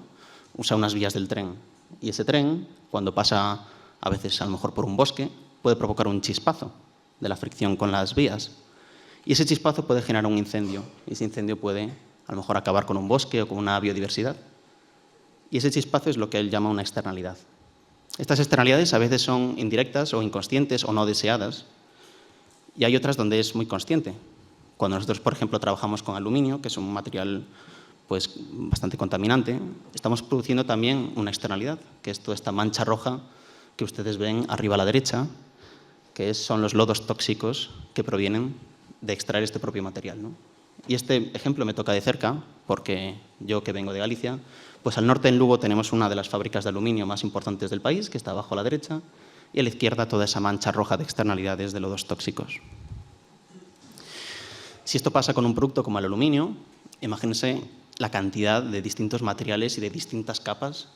usa unas vías del tren. Y ese tren, cuando pasa a veces a lo mejor por un bosque, puede provocar un chispazo de la fricción con las vías. Y ese chispazo puede generar un incendio. Y ese incendio puede a lo mejor acabar con un bosque o con una biodiversidad. Y ese chispazo es lo que él llama una externalidad. Estas externalidades a veces son indirectas o inconscientes o no deseadas. Y hay otras donde es muy consciente. Cuando nosotros, por ejemplo, trabajamos con aluminio, que es un material pues, bastante contaminante, estamos produciendo también una externalidad, que es toda esta mancha roja que ustedes ven arriba a la derecha, que son los lodos tóxicos que provienen de extraer este propio material, ¿no? Y este ejemplo me toca de cerca, porque yo que vengo de Galicia, pues al norte en Lugo tenemos una de las fábricas de aluminio más importantes del país, que está abajo a la derecha, y a la izquierda toda esa mancha roja de externalidades de lodos tóxicos. Si esto pasa con un producto como el aluminio, imagínense la cantidad de distintos materiales y de distintas capas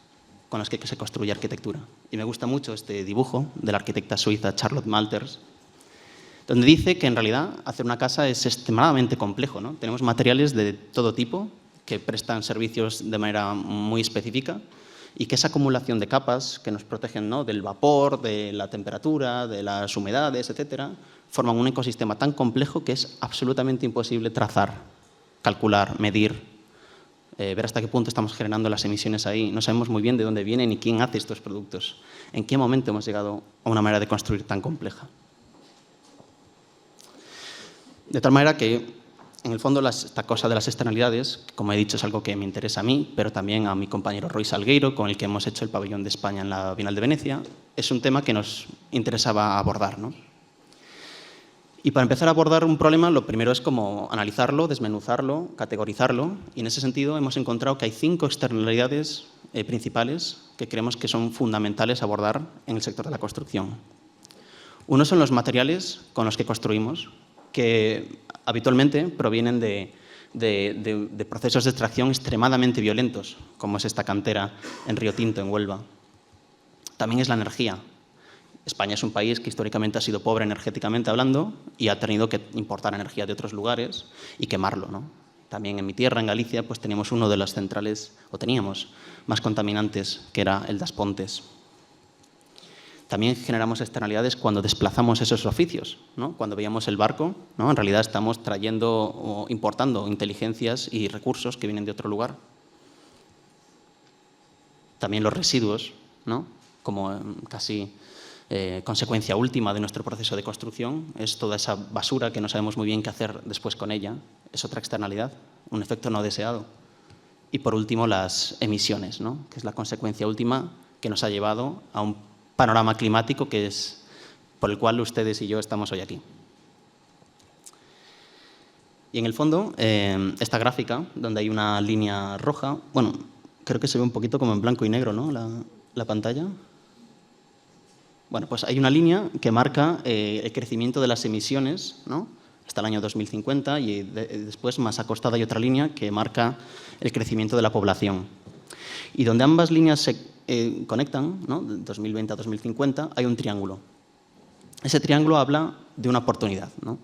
con las que se construye arquitectura. Y me gusta mucho este dibujo de la arquitecta suiza Charlotte Malters, donde dice que en realidad hacer una casa es extremadamente complejo, ¿no? Tenemos materiales de todo tipo que prestan servicios de manera muy específica y que esa acumulación de capas que nos protegen, ¿no?, del vapor, de la temperatura, de las humedades, etcétera, forman un ecosistema tan complejo que es absolutamente imposible trazar, calcular, medir, ver hasta qué punto estamos generando las emisiones ahí. No sabemos muy bien de dónde vienen ni quién hace estos productos. ¿En qué momento hemos llegado a una manera de construir tan compleja? De tal manera que, en el fondo, esta cosa de las externalidades, como he dicho, es algo que me interesa a mí, pero también a mi compañero Roy Salgueiro, con el que hemos hecho el pabellón de España en la Bienal de Venecia. Es un tema que nos interesaba abordar, ¿no? Y para empezar a abordar un problema, lo primero es como analizarlo, desmenuzarlo, categorizarlo. Y en ese sentido hemos encontrado que hay 5 externalidades principales que creemos que son fundamentales abordar en el sector de la construcción. Uno son los materiales con los que construimos, que habitualmente provienen de procesos de extracción extremadamente violentos, como es esta cantera en Río Tinto, en Huelva. También es la energía. España es un país que históricamente ha sido pobre energéticamente hablando y ha tenido que importar energía de otros lugares y quemarlo, ¿no? También en mi tierra, en Galicia, pues teníamos uno de las centrales, o teníamos, más contaminantes, que era el das Pontes. También generamos externalidades cuando desplazamos esos oficios, ¿no? Cuando veíamos el barco, ¿no? En realidad estamos trayendo o importando inteligencias y recursos que vienen de otro lugar. También los residuos, ¿no? Como casi consecuencia última de nuestro proceso de construcción, es toda esa basura que no sabemos muy bien qué hacer después con ella. Es otra externalidad, un efecto no deseado. Y por último, las emisiones, ¿no? Que es la consecuencia última que nos ha llevado a un panorama climático que es por el cual ustedes y yo estamos hoy aquí. Y en el fondo, esta gráfica, donde hay una línea roja, bueno, creo que se ve un poquito como en blanco y negro, ¿no? La pantalla. Bueno, pues hay una línea que marca el crecimiento de las emisiones, ¿no?, hasta el año 2050 y después, más acostada, hay otra línea que marca el crecimiento de la población. Y donde ambas líneas se conectan, ¿no?, de 2020 a 2050, hay un triángulo. Ese triángulo habla de una oportunidad, ¿no?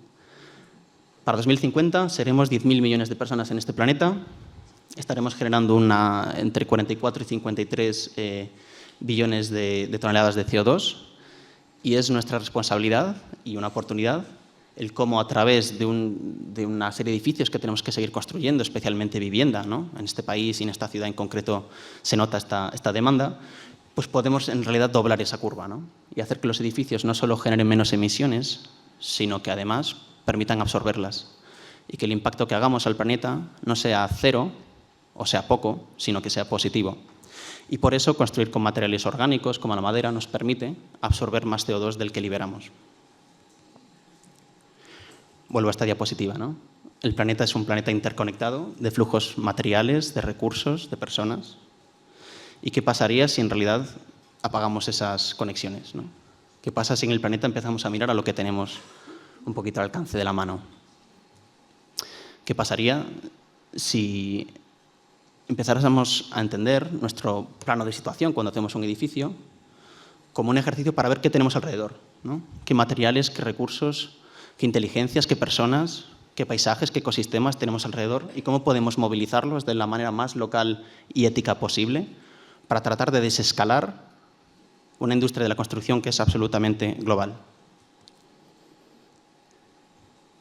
Para 2050 seremos 10.000 millones de personas en este planeta, estaremos generando entre 44 y 53 billones de toneladas de CO2 y es nuestra responsabilidad y una oportunidad el cómo a través de una serie de edificios que tenemos que seguir construyendo, especialmente vivienda, ¿no?, en este país y en esta ciudad en concreto se nota esta demanda, pues podemos en realidad doblar esa curva, ¿no?, y hacer que los edificios no solo generen menos emisiones, sino que además permitan absorberlas y que el impacto que hagamos al planeta no sea cero o sea poco, sino que sea positivo. Y por eso construir con materiales orgánicos como la madera nos permite absorber más CO2 del que liberamos. Vuelvo a esta diapositiva, ¿no? El planeta es un planeta interconectado de flujos materiales, de recursos, de personas. ¿Y qué pasaría si en realidad apagamos esas conexiones, ¿no? ¿Qué pasa si en el planeta empezamos a mirar a lo que tenemos un poquito al alcance de la mano? ¿Qué pasaría si empezáramos a entender nuestro plano de situación cuando hacemos un edificio como un ejercicio para ver qué tenemos alrededor, ¿no? Qué materiales, qué recursos, qué inteligencias, qué personas, qué paisajes, qué ecosistemas tenemos alrededor y cómo podemos movilizarlos de la manera más local y ética posible para tratar de desescalar una industria de la construcción que es absolutamente global.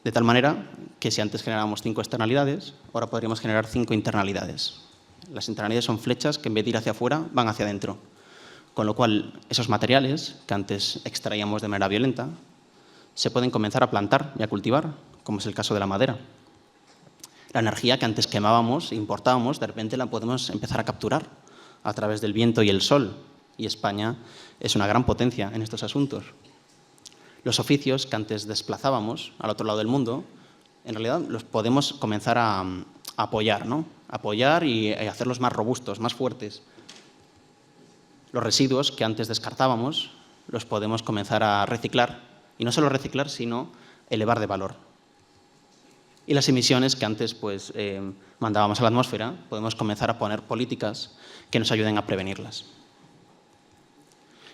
De tal manera que si antes generábamos 5 externalidades, ahora podríamos generar 5 internalidades. Las internalidades son flechas que en vez de ir hacia afuera van hacia adentro. Con lo cual, esos materiales que antes extraíamos de manera violenta se pueden comenzar a plantar y a cultivar, como es el caso de la madera. La energía que antes quemábamos e importábamos, de repente la podemos empezar a capturar a través del viento y el sol. Y España es una gran potencia en estos asuntos. Los oficios que antes desplazábamos al otro lado del mundo, en realidad los podemos comenzar a apoyar, ¿no? Apoyar y hacerlos más robustos, más fuertes. Los residuos que antes descartábamos los podemos comenzar a reciclar, y no solo reciclar, sino elevar de valor. Y las emisiones que antes pues, mandábamos a la atmósfera, podemos comenzar a poner políticas que nos ayuden a prevenirlas.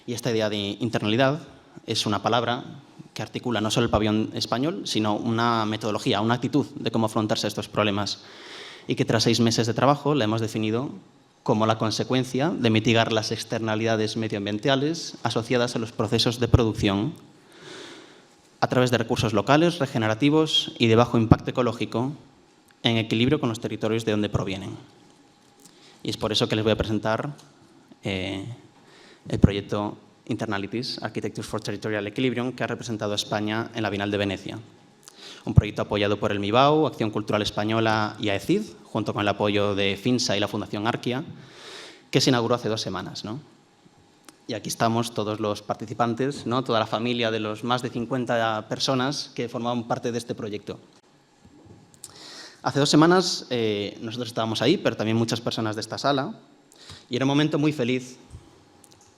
Y esta idea de internalidad es una palabra que articula no solo el pabellón español, sino una metodología, una actitud de cómo afrontarse a estos problemas, y que tras 6 meses de trabajo la hemos definido como la consecuencia de mitigar las externalidades medioambientales asociadas a los procesos de producción a través de recursos locales, regenerativos y de bajo impacto ecológico, en equilibrio con los territorios de donde provienen. Y es por eso que les voy a presentar el proyecto Internalities, Architectures for Territorial Equilibrium, que ha representado a España en la Bienal de Venecia. Un proyecto apoyado por el MIBAU, Acción Cultural Española y AECID, junto con el apoyo de FINSA y la Fundación Arquia, que se inauguró hace 2 semanas, ¿no? Y aquí estamos todos los participantes, ¿no? Toda la familia de los más de 50 personas que formaban parte de este proyecto. Hace 2 semanas nosotros estábamos ahí, pero también muchas personas de esta sala, y era un momento muy feliz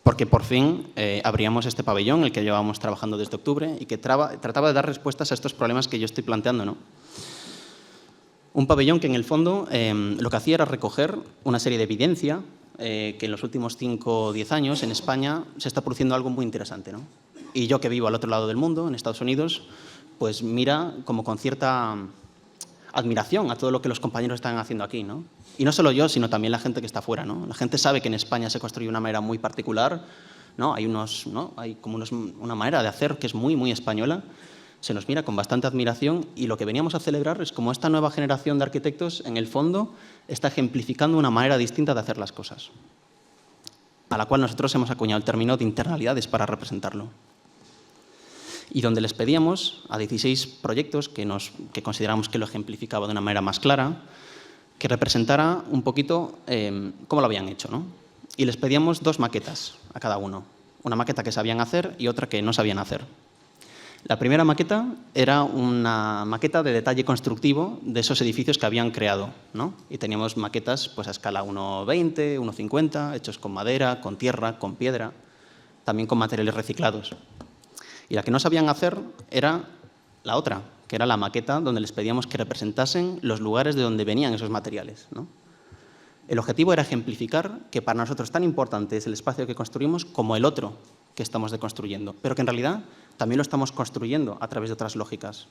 porque por fin abríamos este pabellón, el que llevábamos trabajando desde octubre, y que trataba de dar respuestas a estos problemas que yo estoy planteando, ¿no? Un pabellón que en el fondo lo que hacía era recoger una serie de evidencia que en los últimos 5 o 10 años en España se está produciendo algo muy interesante, ¿no? Y yo que vivo al otro lado del mundo, en Estados Unidos, pues mira como con cierta admiración a todo lo que los compañeros están haciendo aquí, ¿no? Y no solo yo, sino también la gente que está fuera, ¿no? La gente sabe que en España se construye de una manera muy particular, ¿no? Hay como una manera de hacer que es muy, muy española. Se nos mira con bastante admiración, y lo que veníamos a celebrar es como esta nueva generación de arquitectos, en el fondo, está ejemplificando una manera distinta de hacer las cosas, a la cual nosotros hemos acuñado el término de internalidades para representarlo. Y donde les pedíamos a 16 proyectos que consideramos que lo ejemplificaba de una manera más clara, que representara un poquito cómo lo habían hecho, ¿no? Y les pedíamos 2 maquetas a cada uno. Una maqueta que sabían hacer y otra que no sabían hacer. La primera maqueta era una maqueta de detalle constructivo de esos edificios que habían creado, ¿no? Y teníamos maquetas pues, a escala 1,20, 1,50, hechos con madera, con tierra, con piedra, también con materiales reciclados. Y la que no sabían hacer era la otra, que era la maqueta donde les pedíamos que representasen los lugares de donde venían esos materiales, ¿no? El objetivo era ejemplificar que para nosotros tan importante es el espacio que construimos como el otro que estamos deconstruyendo, pero que en realidad también lo estamos construyendo a través de otras lógicas.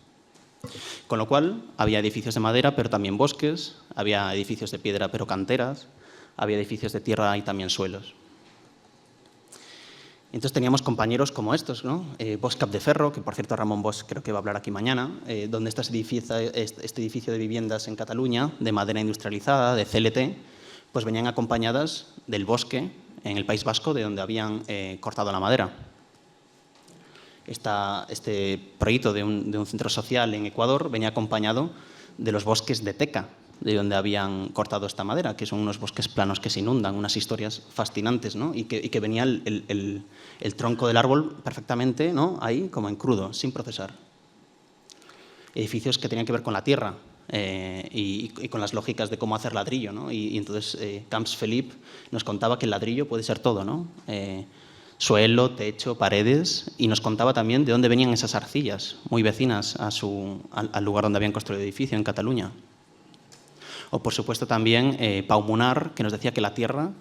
Con lo cual, había edificios de madera, pero también bosques, había edificios de piedra, pero canteras, había edificios de tierra y también suelos. Entonces teníamos compañeros como estos, ¿no? Bosch Capdeferro, que por cierto Ramón Bosch creo que va a hablar aquí mañana, donde este edificio de viviendas en Cataluña, de madera industrializada, de CLT, pues venían acompañadas del bosque en el País Vasco, de donde habían cortado la madera. Este proyecto de un centro social en Ecuador venía acompañado de los bosques de Teca, de donde habían cortado esta madera, que son unos bosques planos que se inundan, unas historias fascinantes, ¿no? Y que venía el tronco del árbol perfectamente, ¿no? Ahí, como en crudo, sin procesar. Edificios que tenían que ver con la tierra y con las lógicas de cómo hacer ladrillo, ¿no? Y entonces Camps Philippe nos contaba que el ladrillo puede ser todo, ¿no? Suelo, techo, paredes, y nos contaba también de dónde venían esas arcillas, muy vecinas al lugar donde habían construido el edificio, en Cataluña. O, por supuesto, también Pau Munar, que nos decía que la tierra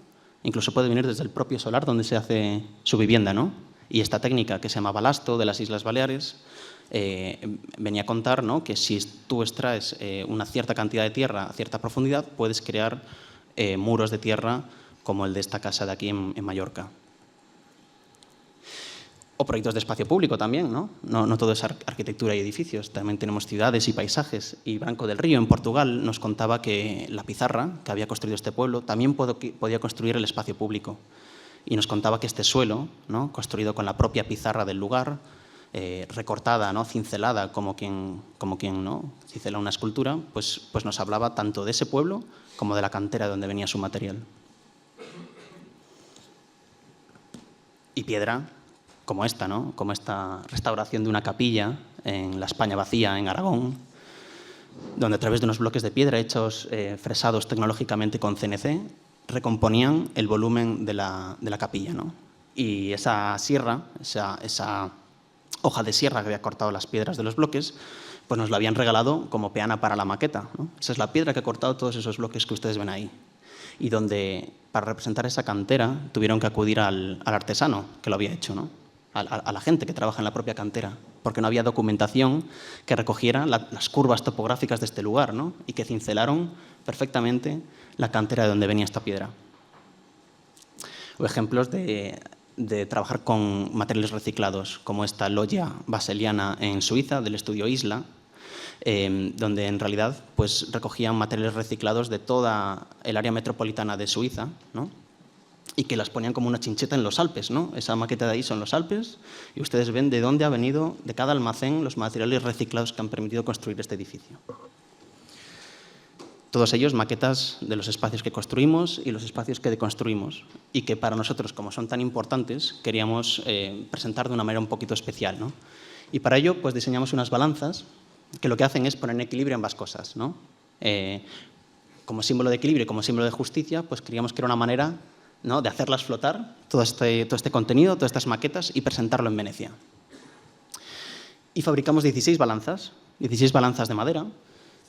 Incluso puede venir desde el propio solar donde se hace su vivienda, ¿no? Y esta técnica, que se llama balasto, de las Islas Baleares, venía a contar, ¿no?, que si tú extraes una cierta cantidad de tierra a cierta profundidad, puedes crear muros de tierra como el de esta casa de aquí en Mallorca. O proyectos de espacio público también, ¿no? No todo es arquitectura y edificios, también tenemos ciudades y paisajes. Y Branco del Río, en Portugal, nos contaba que la pizarra que había construido este pueblo también podía construir el espacio público. Y nos contaba que este suelo, ¿no?, construido con la propia pizarra del lugar, recortada, ¿no?, cincelada, como quien ¿no?, cincela una escultura, pues nos hablaba tanto de ese pueblo como de la cantera de donde venía su material. Y piedra, como esta, ¿no?, como esta restauración de una capilla en la España vacía, en Aragón, donde a través de unos bloques de piedra hechos fresados tecnológicamente con CNC, recomponían el volumen de la capilla, ¿no? Y esa sierra, esa hoja de sierra que había cortado las piedras de los bloques, pues nos la habían regalado como peana para la maqueta, ¿no? Esa es la piedra que ha cortado todos esos bloques que ustedes ven ahí. Y donde, para representar esa cantera, tuvieron que acudir al artesano que lo había hecho, ¿no?, a la gente que trabaja en la propia cantera, porque no había documentación que recogiera las curvas topográficas de este lugar, ¿no?, y que cincelaron perfectamente la cantera de donde venía esta piedra. O ejemplos de trabajar con materiales reciclados, como esta loya baseliana en Suiza, del estudio Isla, donde en realidad pues, recogían materiales reciclados de toda el área metropolitana de Suiza, ¿no?, y que las ponían como una chincheta en los Alpes, ¿no? Esa maqueta de ahí son los Alpes, y ustedes ven de dónde ha venido, de cada almacén, los materiales reciclados que han permitido construir este edificio. Todos ellos maquetas de los espacios que construimos y los espacios que deconstruimos, y que para nosotros, como son tan importantes, queríamos presentar de una manera un poquito especial, ¿no? Y para ello pues, diseñamos unas balanzas que lo que hacen es poner en equilibrio ambas cosas, ¿no? Como símbolo de equilibrio y como símbolo de justicia, pues creíamos que era una manera, ¿no?, de hacerlas flotar, todo este contenido, todas estas maquetas, y presentarlo en Venecia. Y fabricamos 16 balanzas de madera,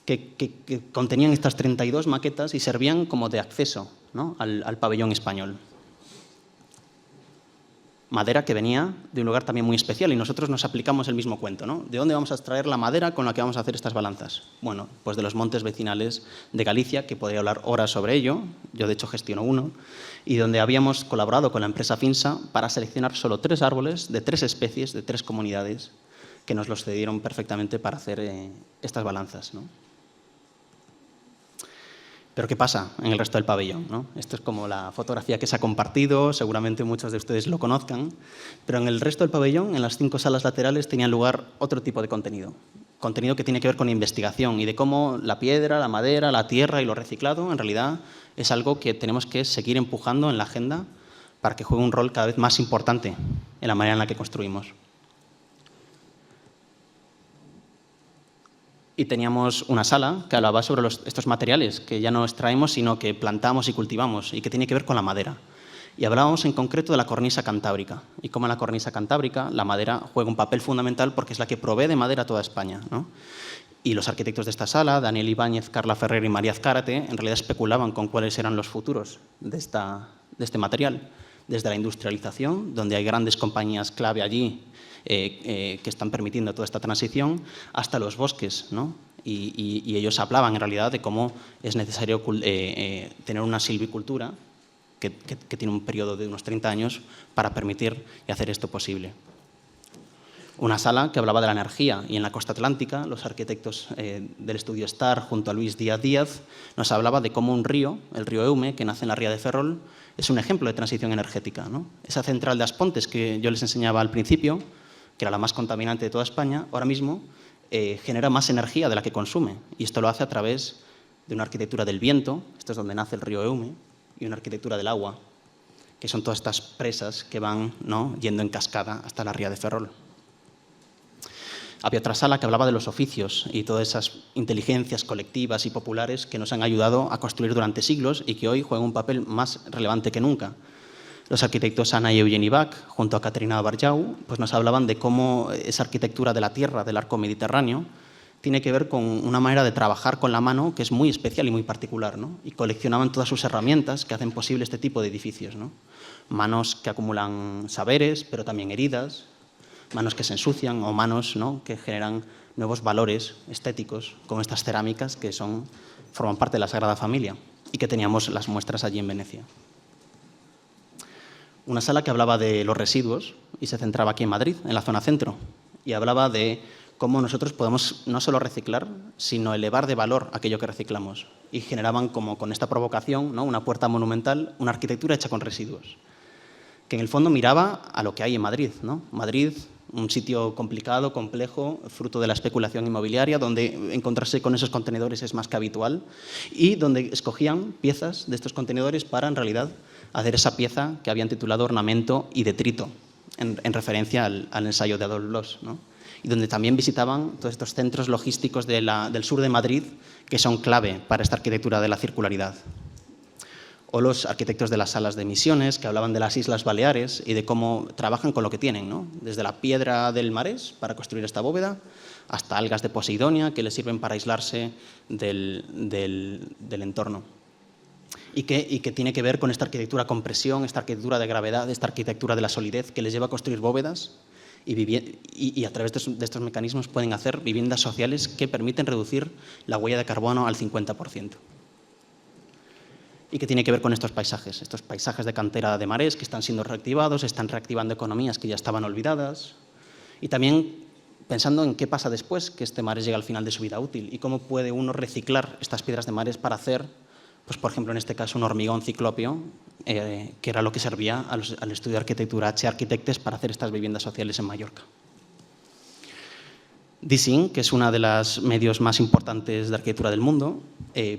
que contenían estas 32 maquetas y servían como de acceso, ¿no?, al pabellón español. Madera que venía de un lugar también muy especial, y nosotros nos aplicamos el mismo cuento, ¿no? ¿De dónde vamos a extraer la madera con la que vamos a hacer estas balanzas? Bueno, pues de los montes vecinales de Galicia, que podría hablar horas sobre ello, yo de hecho gestiono uno, y donde habíamos colaborado con la empresa Finsa para seleccionar solo 3 árboles de 3 especies, de 3 comunidades, que nos los cedieron perfectamente para hacer estas balanzas, ¿no? Pero ¿qué pasa en el resto del pabellón, ¿no? Esto es como la fotografía que se ha compartido, seguramente muchos de ustedes lo conozcan, pero en el resto del pabellón, en las 5 salas laterales, tenía lugar otro tipo de contenido. Contenido que tiene que ver con investigación y de cómo la piedra, la madera, la tierra y lo reciclado, en realidad, es algo que tenemos que seguir empujando en la agenda para que juegue un rol cada vez más importante en la manera en la que construimos. Y teníamos una sala que hablaba sobre estos materiales que ya no extraemos, sino que plantamos y cultivamos, y que tiene que ver con la madera. Y hablábamos en concreto de la cornisa cantábrica, y cómo en la cornisa cantábrica la madera juega un papel fundamental porque es la que provee de madera a toda España, ¿no? Y los arquitectos de esta sala, Daniel Ibáñez, Carla Ferrer y María Azcárate, en realidad especulaban con cuáles eran los futuros de este material. Desde la industrialización, donde hay grandes compañías clave allí, que están permitiendo toda esta transición, hasta los bosques, ¿no? Y ellos hablaban en realidad de cómo es necesario tener una silvicultura que tiene un periodo de unos 30 años para permitir y hacer esto posible. Una sala que hablaba de la energía, y en la costa atlántica los arquitectos del estudio STAR junto a Luis Díaz Díaz nos hablaba de cómo un río, el río Eume, que nace en la ría de Ferrol, es un ejemplo de transición energética, ¿no? Esa central de Aspontes que yo les enseñaba al principio, que era la más contaminante de toda España, ahora mismo genera más energía de la que consume. Y esto lo hace a través de una arquitectura del viento, esto es donde nace el río Eume, y una arquitectura del agua, que son todas estas presas que van, ¿no?, yendo en cascada hasta la ría de Ferrol. Había otra sala que hablaba de los oficios y todas esas inteligencias colectivas y populares que nos han ayudado a construir durante siglos y que hoy juegan un papel más relevante que nunca. Los arquitectos Ana y Eugeni Bach, junto a Caterina Barjau, pues nos hablaban de cómo esa arquitectura de la tierra, del arco mediterráneo, tiene que ver con una manera de trabajar con la mano que es muy especial y muy particular, ¿no? Y coleccionaban todas sus herramientas que hacen posible este tipo de edificios, ¿no? Manos que acumulan saberes, pero también heridas, manos que se ensucian o manos, ¿no?, que generan nuevos valores estéticos, como estas cerámicas que forman parte de la Sagrada Familia y que teníamos las muestras allí en Venecia. Una sala que hablaba de los residuos y se centraba aquí en Madrid, en la zona centro, y hablaba de cómo nosotros podemos no solo reciclar, sino elevar de valor aquello que reciclamos. Y generaban como con esta provocación, ¿no?, una puerta monumental, una arquitectura hecha con residuos, que en el fondo miraba a lo que hay en Madrid, ¿no? Madrid, un sitio complicado, complejo, fruto de la especulación inmobiliaria, donde encontrarse con esos contenedores es más que habitual y donde escogían piezas de estos contenedores para, en realidad, hacer esa pieza que habían titulado Ornamento y Detrito, en referencia al ensayo de Adolf Loos, ¿no? Y donde también visitaban todos estos centros logísticos del sur de Madrid que son clave para esta arquitectura de la circularidad. O los arquitectos de las salas de Misiones, que hablaban de las Islas Baleares y de cómo trabajan con lo que tienen, ¿no? Desde la piedra del marés para construir esta bóveda, hasta algas de Posidonia que les sirven para aislarse del entorno. Y que tiene que ver con esta arquitectura con presión, esta arquitectura de gravedad, esta arquitectura de la solidez que les lleva a construir bóvedas y a través de estos mecanismos pueden hacer viviendas sociales que permiten reducir la huella de carbono al 50%. Y que tiene que ver con estos paisajes de cantera de marés que están siendo reactivados, están reactivando economías que ya estaban olvidadas. Y también pensando en qué pasa después que este marés llega al final de su vida útil y cómo puede uno reciclar estas piedras de marés para hacer, pues por ejemplo en este caso, un hormigón ciclópeo, que era lo que servía al estudio de arquitectura H Architectes para hacer estas viviendas sociales en Mallorca. Dissing, que es una de los medios más importantes de arquitectura del mundo,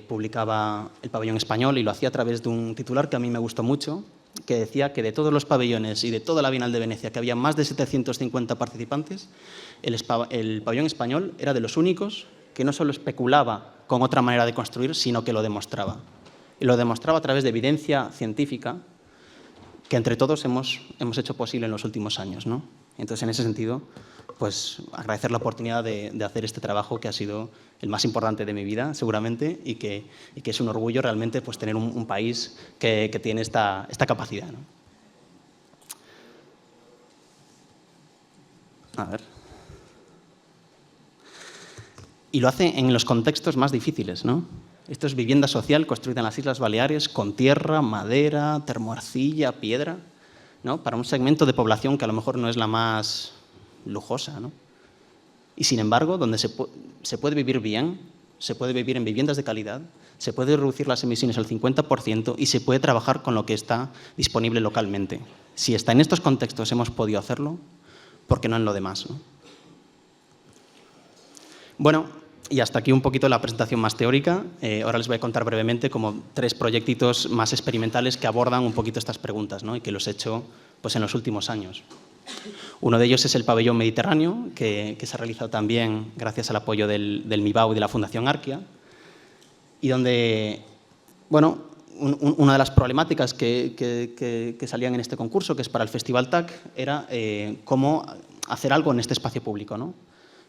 publicaba El Pabellón Español y lo hacía a través de un titular que a mí me gustó mucho, que decía que de todos los pabellones y de toda la Bienal de Venecia, que había más de 750 participantes, el Pabellón Español era de los únicos que no solo especulaba con otra manera de construir, sino que lo demostraba. Y lo demostraba a través de evidencia científica que entre todos hemos hecho posible en los últimos años, ¿no? Entonces, en ese sentido, pues agradecer la oportunidad de hacer este trabajo que ha sido el más importante de mi vida, seguramente, y que es un orgullo realmente pues, tener un país que tiene esta capacidad, ¿no? A ver. Y lo hace en los contextos más difíciles, ¿no? Esto es vivienda social construida en las Islas Baleares con tierra, madera, termoarcilla, piedra, ¿no? Para un segmento de población que a lo mejor no es la más lujosa, ¿no? Y sin embargo, donde se puede vivir bien, se puede vivir en viviendas de calidad, se puede reducir las emisiones al 50% y se puede trabajar con lo que está disponible localmente. Si hasta en estos contextos hemos podido hacerlo, ¿por qué no en lo demás, ¿no? Bueno, y hasta aquí un poquito la presentación más teórica. Ahora les voy a contar brevemente como 3 proyectitos más experimentales que abordan un poquito estas preguntas, ¿no? Y que los he hecho pues, en los últimos años. Uno de ellos es el pabellón mediterráneo, que se ha realizado también gracias al apoyo del MIBAU y de la Fundación Arquia, y donde, bueno, una de las problemáticas que salían en este concurso, que es para el Festival TAC, era cómo hacer algo en este espacio público, ¿no?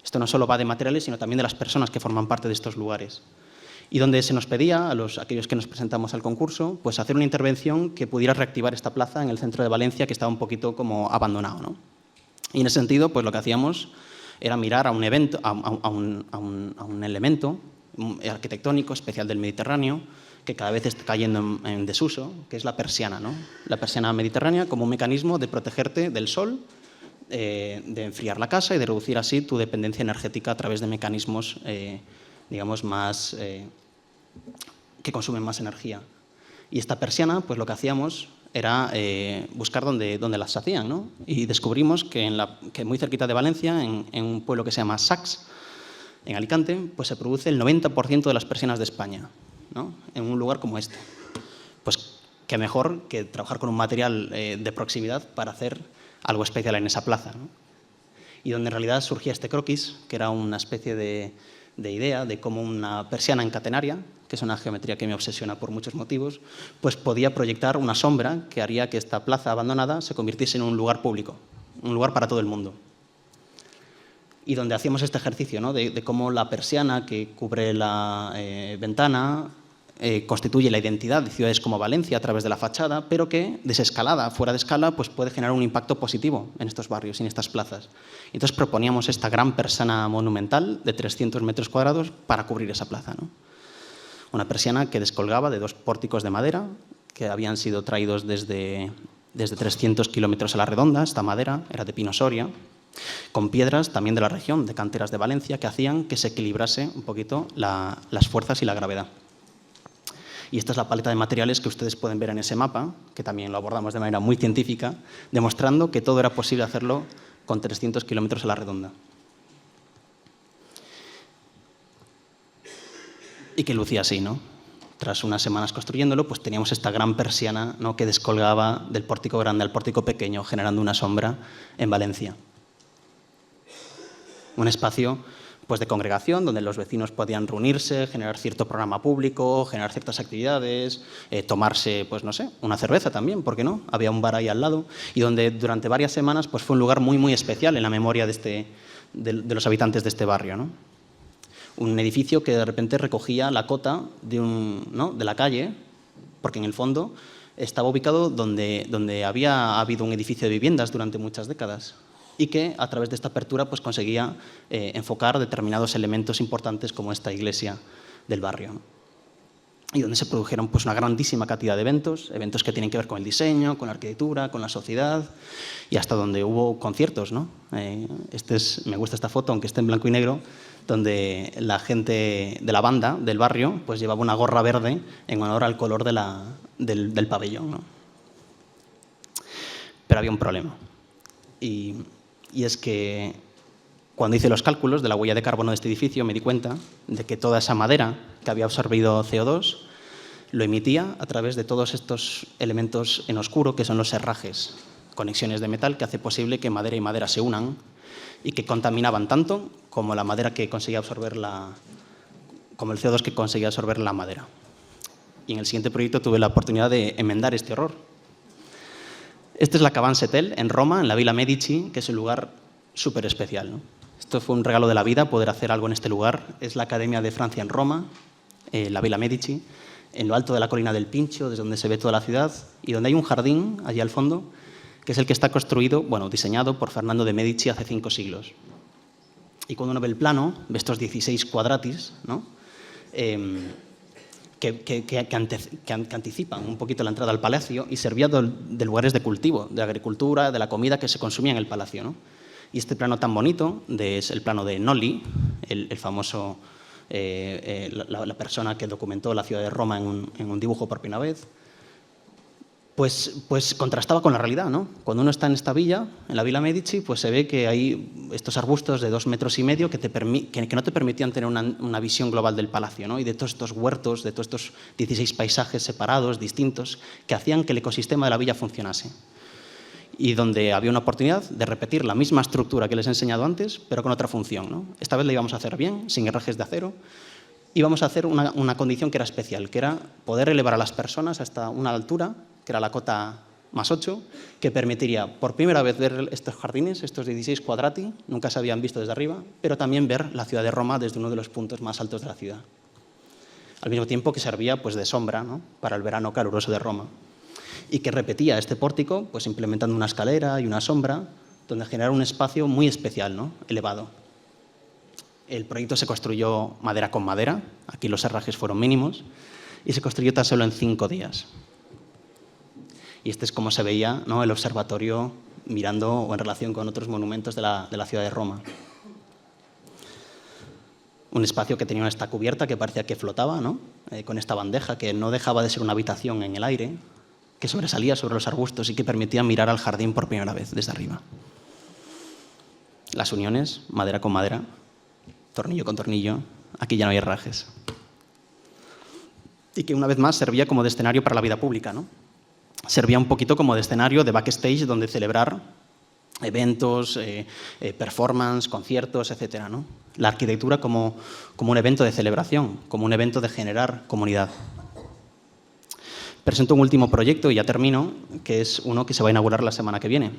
Esto no solo va de materiales, sino también de las personas que forman parte de estos lugares. Y donde se nos pedía, a aquellos que nos presentamos al concurso, pues hacer una intervención que pudiera reactivar esta plaza en el centro de Valencia, que estaba un poquito como abandonado, ¿no? Y en ese sentido, pues lo que hacíamos era mirar a un evento, a un elemento arquitectónico especial del Mediterráneo, que cada vez está cayendo en desuso, que es la persiana, ¿no? La persiana mediterránea como un mecanismo de protegerte del sol, de enfriar la casa y de reducir así tu dependencia energética a través de mecanismos, digamos, más que consumen más energía. Y esta persiana, pues lo que hacíamos era buscar dónde las hacían, ¿no? Y descubrimos que, muy cerquita de Valencia, en un pueblo que se llama Sacs, en Alicante, pues se produce el 90% de las persianas de España, ¿no? En un lugar como este. Pues qué mejor que trabajar con un material de proximidad para hacer algo especial en esa plaza, ¿no? Y donde en realidad surgía este croquis, que era una especie de idea de cómo una persiana en catenaria, que es una geometría que me obsesiona por muchos motivos, pues podía proyectar una sombra que haría que esta plaza abandonada se convirtiese en un lugar público, un lugar para todo el mundo. y donde hacíamos este ejercicio, ¿no? de cómo la persiana que cubre la ventana constituye la identidad de ciudades como Valencia a través de la fachada, pero que desescalada, fuera de escala, pues puede generar un impacto positivo en estos barrios y en estas plazas. Entonces proponíamos esta gran persiana monumental de 300 metros cuadrados para cubrir esa plaza, ¿no? Una persiana que descolgaba de 2 pórticos de madera que habían sido traídos desde 300 kilómetros a la redonda. Esta madera era de pino Soria, con piedras también de la región, de canteras de Valencia, que hacían que se equilibrase un poquito las fuerzas y la gravedad. Y esta es la paleta de materiales que ustedes pueden ver en ese mapa, que también lo abordamos de manera muy científica, demostrando que todo era posible hacerlo con 300 kilómetros a la redonda. Y que lucía así, ¿no? Tras unas semanas construyéndolo, pues teníamos esta gran persiana, ¿no?, que descolgaba del pórtico grande al pórtico pequeño, generando una sombra en Valencia. Un espacio pues, de congregación, donde los vecinos podían reunirse, generar cierto programa público, generar ciertas actividades, tomarse, pues no sé, una cerveza también, ¿por qué no? Había un bar ahí al lado, y donde durante varias semanas pues, fue un lugar muy, muy especial en la memoria de los habitantes de este barrio, ¿no? Un edificio que de repente recogía la cota de la calle, porque en el fondo estaba ubicado donde había habido un edificio de viviendas durante muchas décadas, y que a través de esta apertura pues, conseguía enfocar determinados elementos importantes como esta iglesia del barrio, ¿no? Y donde se produjeron pues, una grandísima cantidad de eventos que tienen que ver con el diseño, con la arquitectura, con la sociedad, y hasta donde hubo conciertos, ¿no? Me gusta esta foto, aunque esté en blanco y negro, donde la gente de la banda del barrio pues, llevaba una gorra verde en honor al color del pabellón, ¿no? Pero había un problema. Y es que cuando hice los cálculos de la huella de carbono de este edificio me di cuenta de que toda esa madera que había absorbido CO2 lo emitía a través de todos estos elementos en oscuro que son los herrajes, conexiones de metal que hace posible que madera y madera se unan y que contaminaban tanto como la madera que conseguía absorber como el CO2 que conseguía absorber la madera. Y en el siguiente proyecto tuve la oportunidad de enmendar este error. Este es la Caban Setel, en Roma, en la Villa Medici, que es un lugar súper especial, ¿no? Esto fue un regalo de la vida, poder hacer algo en este lugar. Es la Academia de Francia en Roma, la Villa Medici, en lo alto de la colina del Pincho, desde donde se ve toda la ciudad, y donde hay un jardín, allí al fondo, que es el que está construido, diseñado por Fernando de Medici hace 5 siglos. Y cuando uno ve el plano, ve estos 16 quadratis, ¿no? Que anticipan un poquito la entrada al palacio y servía de lugares de cultivo, de agricultura, de la comida que se consumía en el palacio, ¿no? Y este plano tan bonito es el plano de Nolli, el famoso, la persona que documentó la ciudad de Roma en un dibujo por primera vez, pues contrastaba con la realidad, ¿no? Cuando uno está en esta villa, en la Villa Medici, pues se ve que hay estos arbustos de 2,5 metros que no te permitían tener una visión global del palacio, ¿no? Y de todos estos huertos, de todos estos 16 paisajes separados, distintos, que hacían que el ecosistema de la villa funcionase. Y donde había una oportunidad de repetir la misma estructura que les he enseñado antes, pero con otra función, ¿no? Esta vez la íbamos a hacer bien, sin herrajes de acero, y íbamos a hacer una condición que era especial, que era poder elevar a las personas hasta una altura, que era la cota +8, que permitiría por primera vez ver estos jardines, estos 16 quadrati, nunca se habían visto desde arriba, pero también ver la ciudad de Roma desde uno de los puntos más altos de la ciudad. Al mismo tiempo que servía pues, de sombra, ¿no?, para el verano caluroso de Roma. Y que repetía este pórtico pues, implementando una escalera y una sombra, donde generar un espacio muy especial, ¿no?, elevado. El proyecto se construyó madera con madera, aquí los herrajes fueron mínimos, y se construyó tan solo en 5 días. Y este es como se veía, ¿no?, el observatorio mirando o en relación con otros monumentos de la ciudad de Roma. Un espacio que tenía esta cubierta que parecía que flotaba, ¿no?, con esta bandeja que no dejaba de ser una habitación en el aire, que sobresalía sobre los arbustos y que permitía mirar al jardín por primera vez desde arriba. Las uniones, madera con madera, tornillo con tornillo, aquí ya no hay herrajes. Y que una vez más servía como de escenario para la vida pública, ¿no? Servía un poquito como de escenario de backstage donde celebrar eventos, performance, conciertos, etc., ¿no? La arquitectura como un evento de celebración, como un evento de generar comunidad. Presento un último proyecto y ya termino, que es uno que se va a inaugurar la semana que viene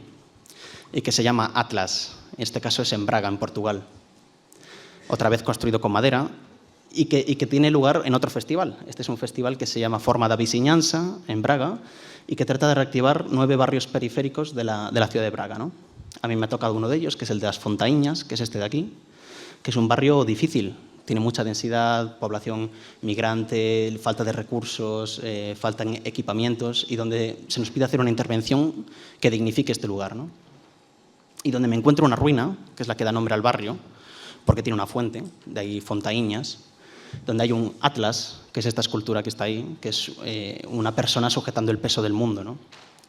y que se llama Atlas. En este caso es en Braga, en Portugal. otra vez construido con madera, y que tiene lugar en otro festival. Este es un festival que se llama Forma da Vicinanza, en Braga, y que trata de reactivar 9 barrios periféricos de la ciudad de Braga, ¿no? A mí me ha tocado uno de ellos, que es el de As Fontaíñas, que es este de aquí, que es un barrio difícil. Tiene mucha densidad, población migrante, falta de recursos, faltan equipamientos, y donde se nos pide hacer una intervención que dignifique este lugar, ¿no? Y donde me encuentro una ruina, que es la que da nombre al barrio, porque tiene una fuente, de ahí Fontaíñas, donde hay un atlas, que es esta escultura que está ahí, que es una persona sujetando el peso del mundo, ¿no?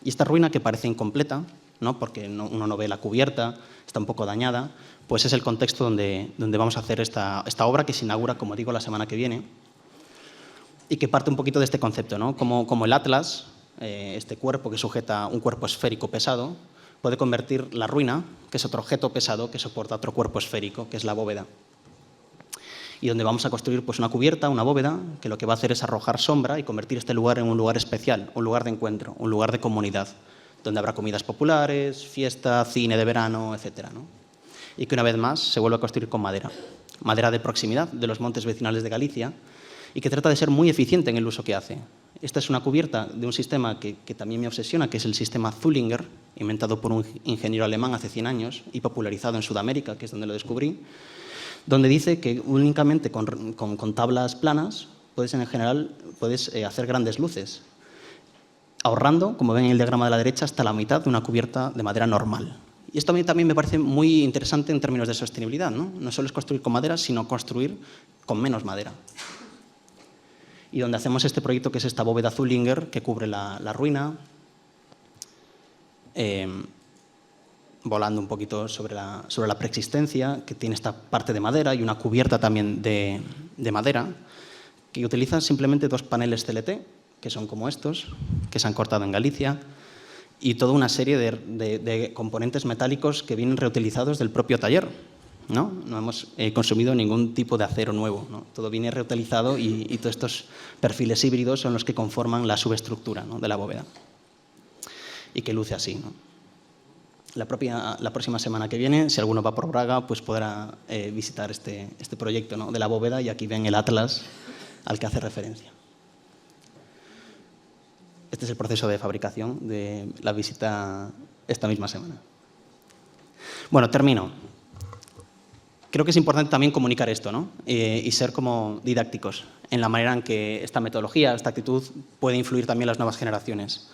Y esta ruina, que parece incompleta, ¿no? Porque uno no ve la cubierta, está un poco dañada, pues es el contexto donde vamos a hacer esta obra, que se inaugura, como digo, la semana que viene, y que parte un poquito de este concepto, ¿no? Como el atlas, este cuerpo que sujeta un cuerpo esférico pesado, puede convertir la ruina, que es otro objeto pesado que soporta otro cuerpo esférico, que es la bóveda. Y donde vamos a construir pues, una cubierta, una bóveda, que lo que va a hacer es arrojar sombra y convertir este lugar en un lugar especial, un lugar de encuentro, un lugar de comunidad, donde habrá comidas populares, fiesta, cine de verano, etc., ¿no? Y que una vez más se vuelve a construir con madera. Madera de proximidad de los montes vecinales de Galicia, y que trata de ser muy eficiente en el uso que hace. Esta es una cubierta de un sistema que también me obsesiona, que es el sistema Zullinger, inventado por un ingeniero alemán hace 100 años y popularizado en Sudamérica, que es donde lo descubrí, donde dice que únicamente con tablas planas puedes hacer grandes luces, ahorrando, como ven en el diagrama de la derecha, hasta la mitad de una cubierta de madera normal. Y esto a mí también me parece muy interesante en términos de sostenibilidad, ¿no? No solo es construir con madera, sino construir con menos madera. Y donde hacemos este proyecto, que es esta bóveda Zullinger, que cubre la ruina, volando un poquito sobre la preexistencia, que tiene esta parte de madera y una cubierta también de madera, que utilizan simplemente 2 paneles CLT, que son como estos, que se han cortado en Galicia, y toda una serie de componentes metálicos que vienen reutilizados del propio taller, ¿no? No hemos consumido ningún tipo de acero nuevo, ¿no? Todo viene reutilizado, y todos estos perfiles híbridos son los que conforman la subestructura, ¿no? de la bóveda, y que luce así, ¿no? La próxima semana que viene, si alguno va por Braga, pues podrá visitar este proyecto, ¿no? de la bóveda, y aquí ven el atlas al que hace referencia. Este es el proceso de fabricación de la visita esta misma semana. Bueno, termino. Creo que es importante también comunicar esto, ¿no? Y ser como didácticos en la manera en que esta metodología, esta actitud puede influir también en las nuevas generaciones.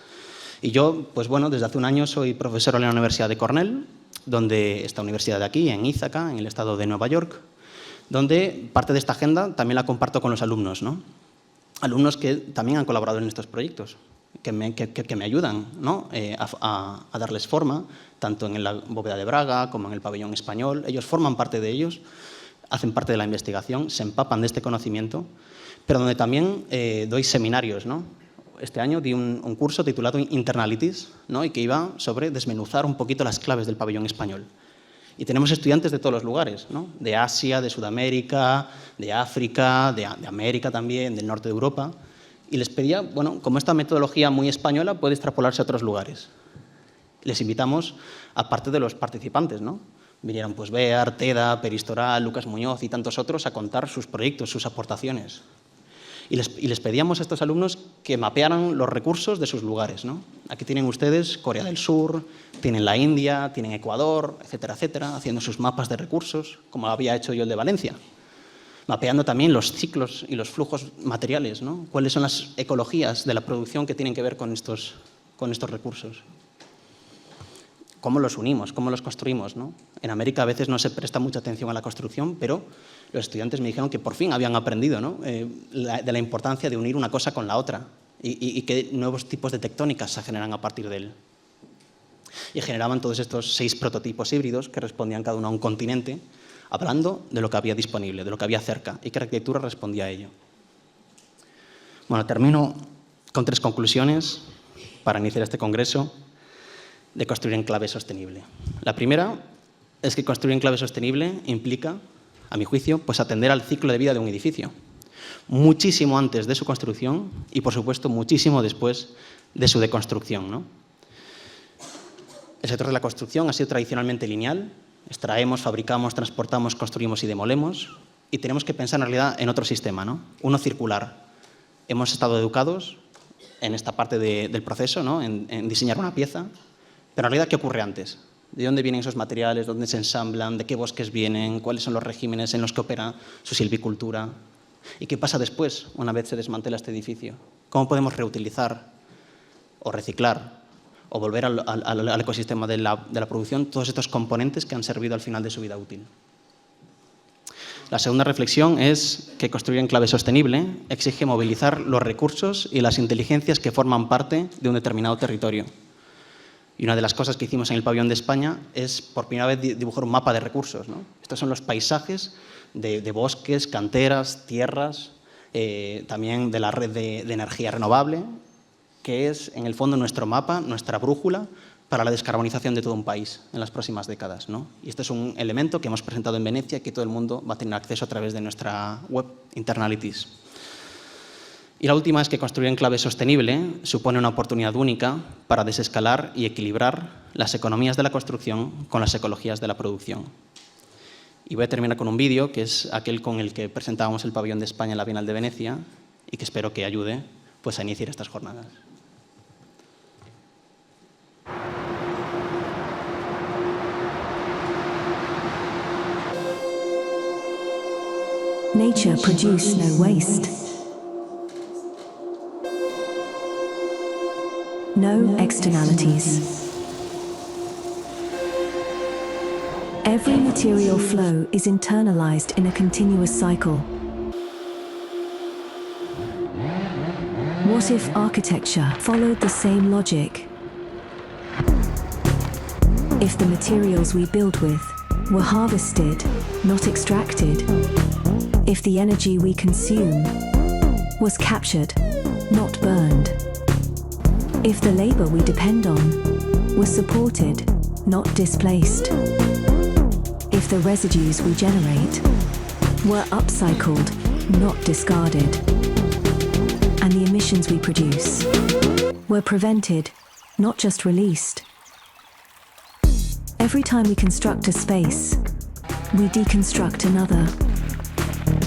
Y yo, pues bueno, desde hace un año soy profesor en la Universidad de Cornell, donde esta universidad de aquí, en Ítaca, en el estado de Nueva York, donde parte de esta agenda también la comparto con los alumnos, ¿no? Alumnos que también han colaborado en estos proyectos, que me ayudan, ¿no? a darles forma, tanto en la bóveda de Braga como en el pabellón español. Ellos forman parte de ellos, hacen parte de la investigación, se empapan de este conocimiento, pero donde también doy seminarios, ¿no? Este año di un curso titulado Internalities, ¿no? y que iba sobre desmenuzar un poquito las claves del pabellón español. Y tenemos estudiantes de todos los lugares, ¿no? De Asia, de Sudamérica, de África, de América también, del norte de Europa. Y les pedía, bueno, como esta metodología muy española puede extrapolarse a otros lugares. Les invitamos, aparte de los participantes, ¿no? Vinieron pues Bear, Teda, Peristoral, Lucas Muñoz y tantos otros a contar sus proyectos, sus aportaciones. Y les pedíamos a estos alumnos que mapearan los recursos de sus lugares, ¿no? Aquí tienen ustedes Corea del Sur, tienen la India, tienen Ecuador, etcétera, etcétera, haciendo sus mapas de recursos, como había hecho yo el de Valencia. Mapeando también los ciclos y los flujos materiales, ¿no? Cuáles son las ecologías de la producción que tienen que ver con estos recursos. ¿Cómo los unimos? ¿Cómo los construimos, ¿no? En América a veces no se presta mucha atención a la construcción, pero los estudiantes me dijeron que por fin habían aprendido, ¿no? de la importancia de unir una cosa con la otra y que nuevos tipos de tectónicas se generan a partir de él. Y generaban todos estos 6 prototipos híbridos que respondían cada uno a un continente, hablando de lo que había disponible, de lo que había cerca, y que arquitectura respondía a ello. Bueno, termino con 3 conclusiones para iniciar este congreso de construir en clave sostenible. La primera es que construir en clave sostenible implica, a mi juicio, pues atender al ciclo de vida de un edificio, muchísimo antes de su construcción y, por supuesto, muchísimo después de su deconstrucción, ¿no? El sector de la construcción ha sido tradicionalmente lineal, Extraemos, fabricamos, transportamos, construimos y demolemos. Y tenemos que pensar en realidad en otro sistema, ¿no? Uno circular. Hemos estado educados en esta parte del proceso, ¿no? en diseñar una pieza, pero en realidad, ¿qué ocurre antes? ¿De dónde vienen esos materiales? ¿Dónde se ensamblan? ¿De qué bosques vienen? ¿Cuáles son los regímenes en los que opera su silvicultura? ¿Y qué pasa después, una vez se desmantela este edificio? ¿Cómo podemos reutilizar o reciclar o volver al ecosistema de la producción todos estos componentes que han servido al final de su vida útil? La segunda reflexión es que construir en clave sostenible exige movilizar los recursos y las inteligencias que forman parte de un determinado territorio. Y una de las cosas que hicimos en el Pabellón de España es, por primera vez, dibujar un mapa de recursos, ¿no? Estos son los paisajes de bosques, canteras, tierras, también de la red de energía renovable, que es, en el fondo, nuestro mapa, nuestra brújula para la descarbonización de todo un país en las próximas décadas, ¿no? Y este es un elemento que hemos presentado en Venecia y que todo el mundo va a tener acceso a través de nuestra web Internalities. Y la última es que construir en clave sostenible supone una oportunidad única para desescalar y equilibrar las economías de la construcción con las ecologías de la producción. Y voy a terminar con un vídeo, que es aquel con el que presentábamos el Pabellón de España en la Bienal de Venecia y que espero que ayude, pues, a iniciar estas jornadas. Nature produced no waste. No externalities. Every material flow is internalized in a continuous cycle. What if architecture followed the same logic? If the materials we build with were harvested, not extracted? If the energy we consume was captured, not burned? If the labor we depend on was supported, not displaced? If the residues we generate were upcycled, not discarded? And the emissions we produce were prevented, not just released? Every time we construct a space, we deconstruct another.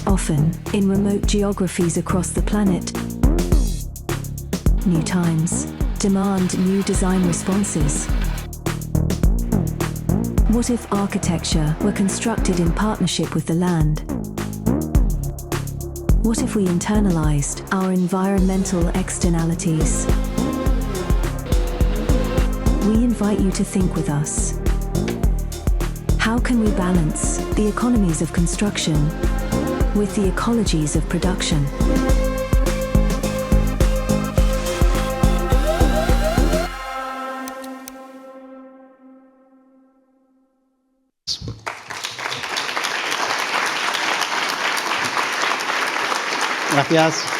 Often, in remote geographies across the planet, new times demand new design responses. What if architecture were constructed in partnership with the land? What if we internalized our environmental externalities? We invite you to think with us. How can we balance the economies of construction with the ecologies of production? Gracias.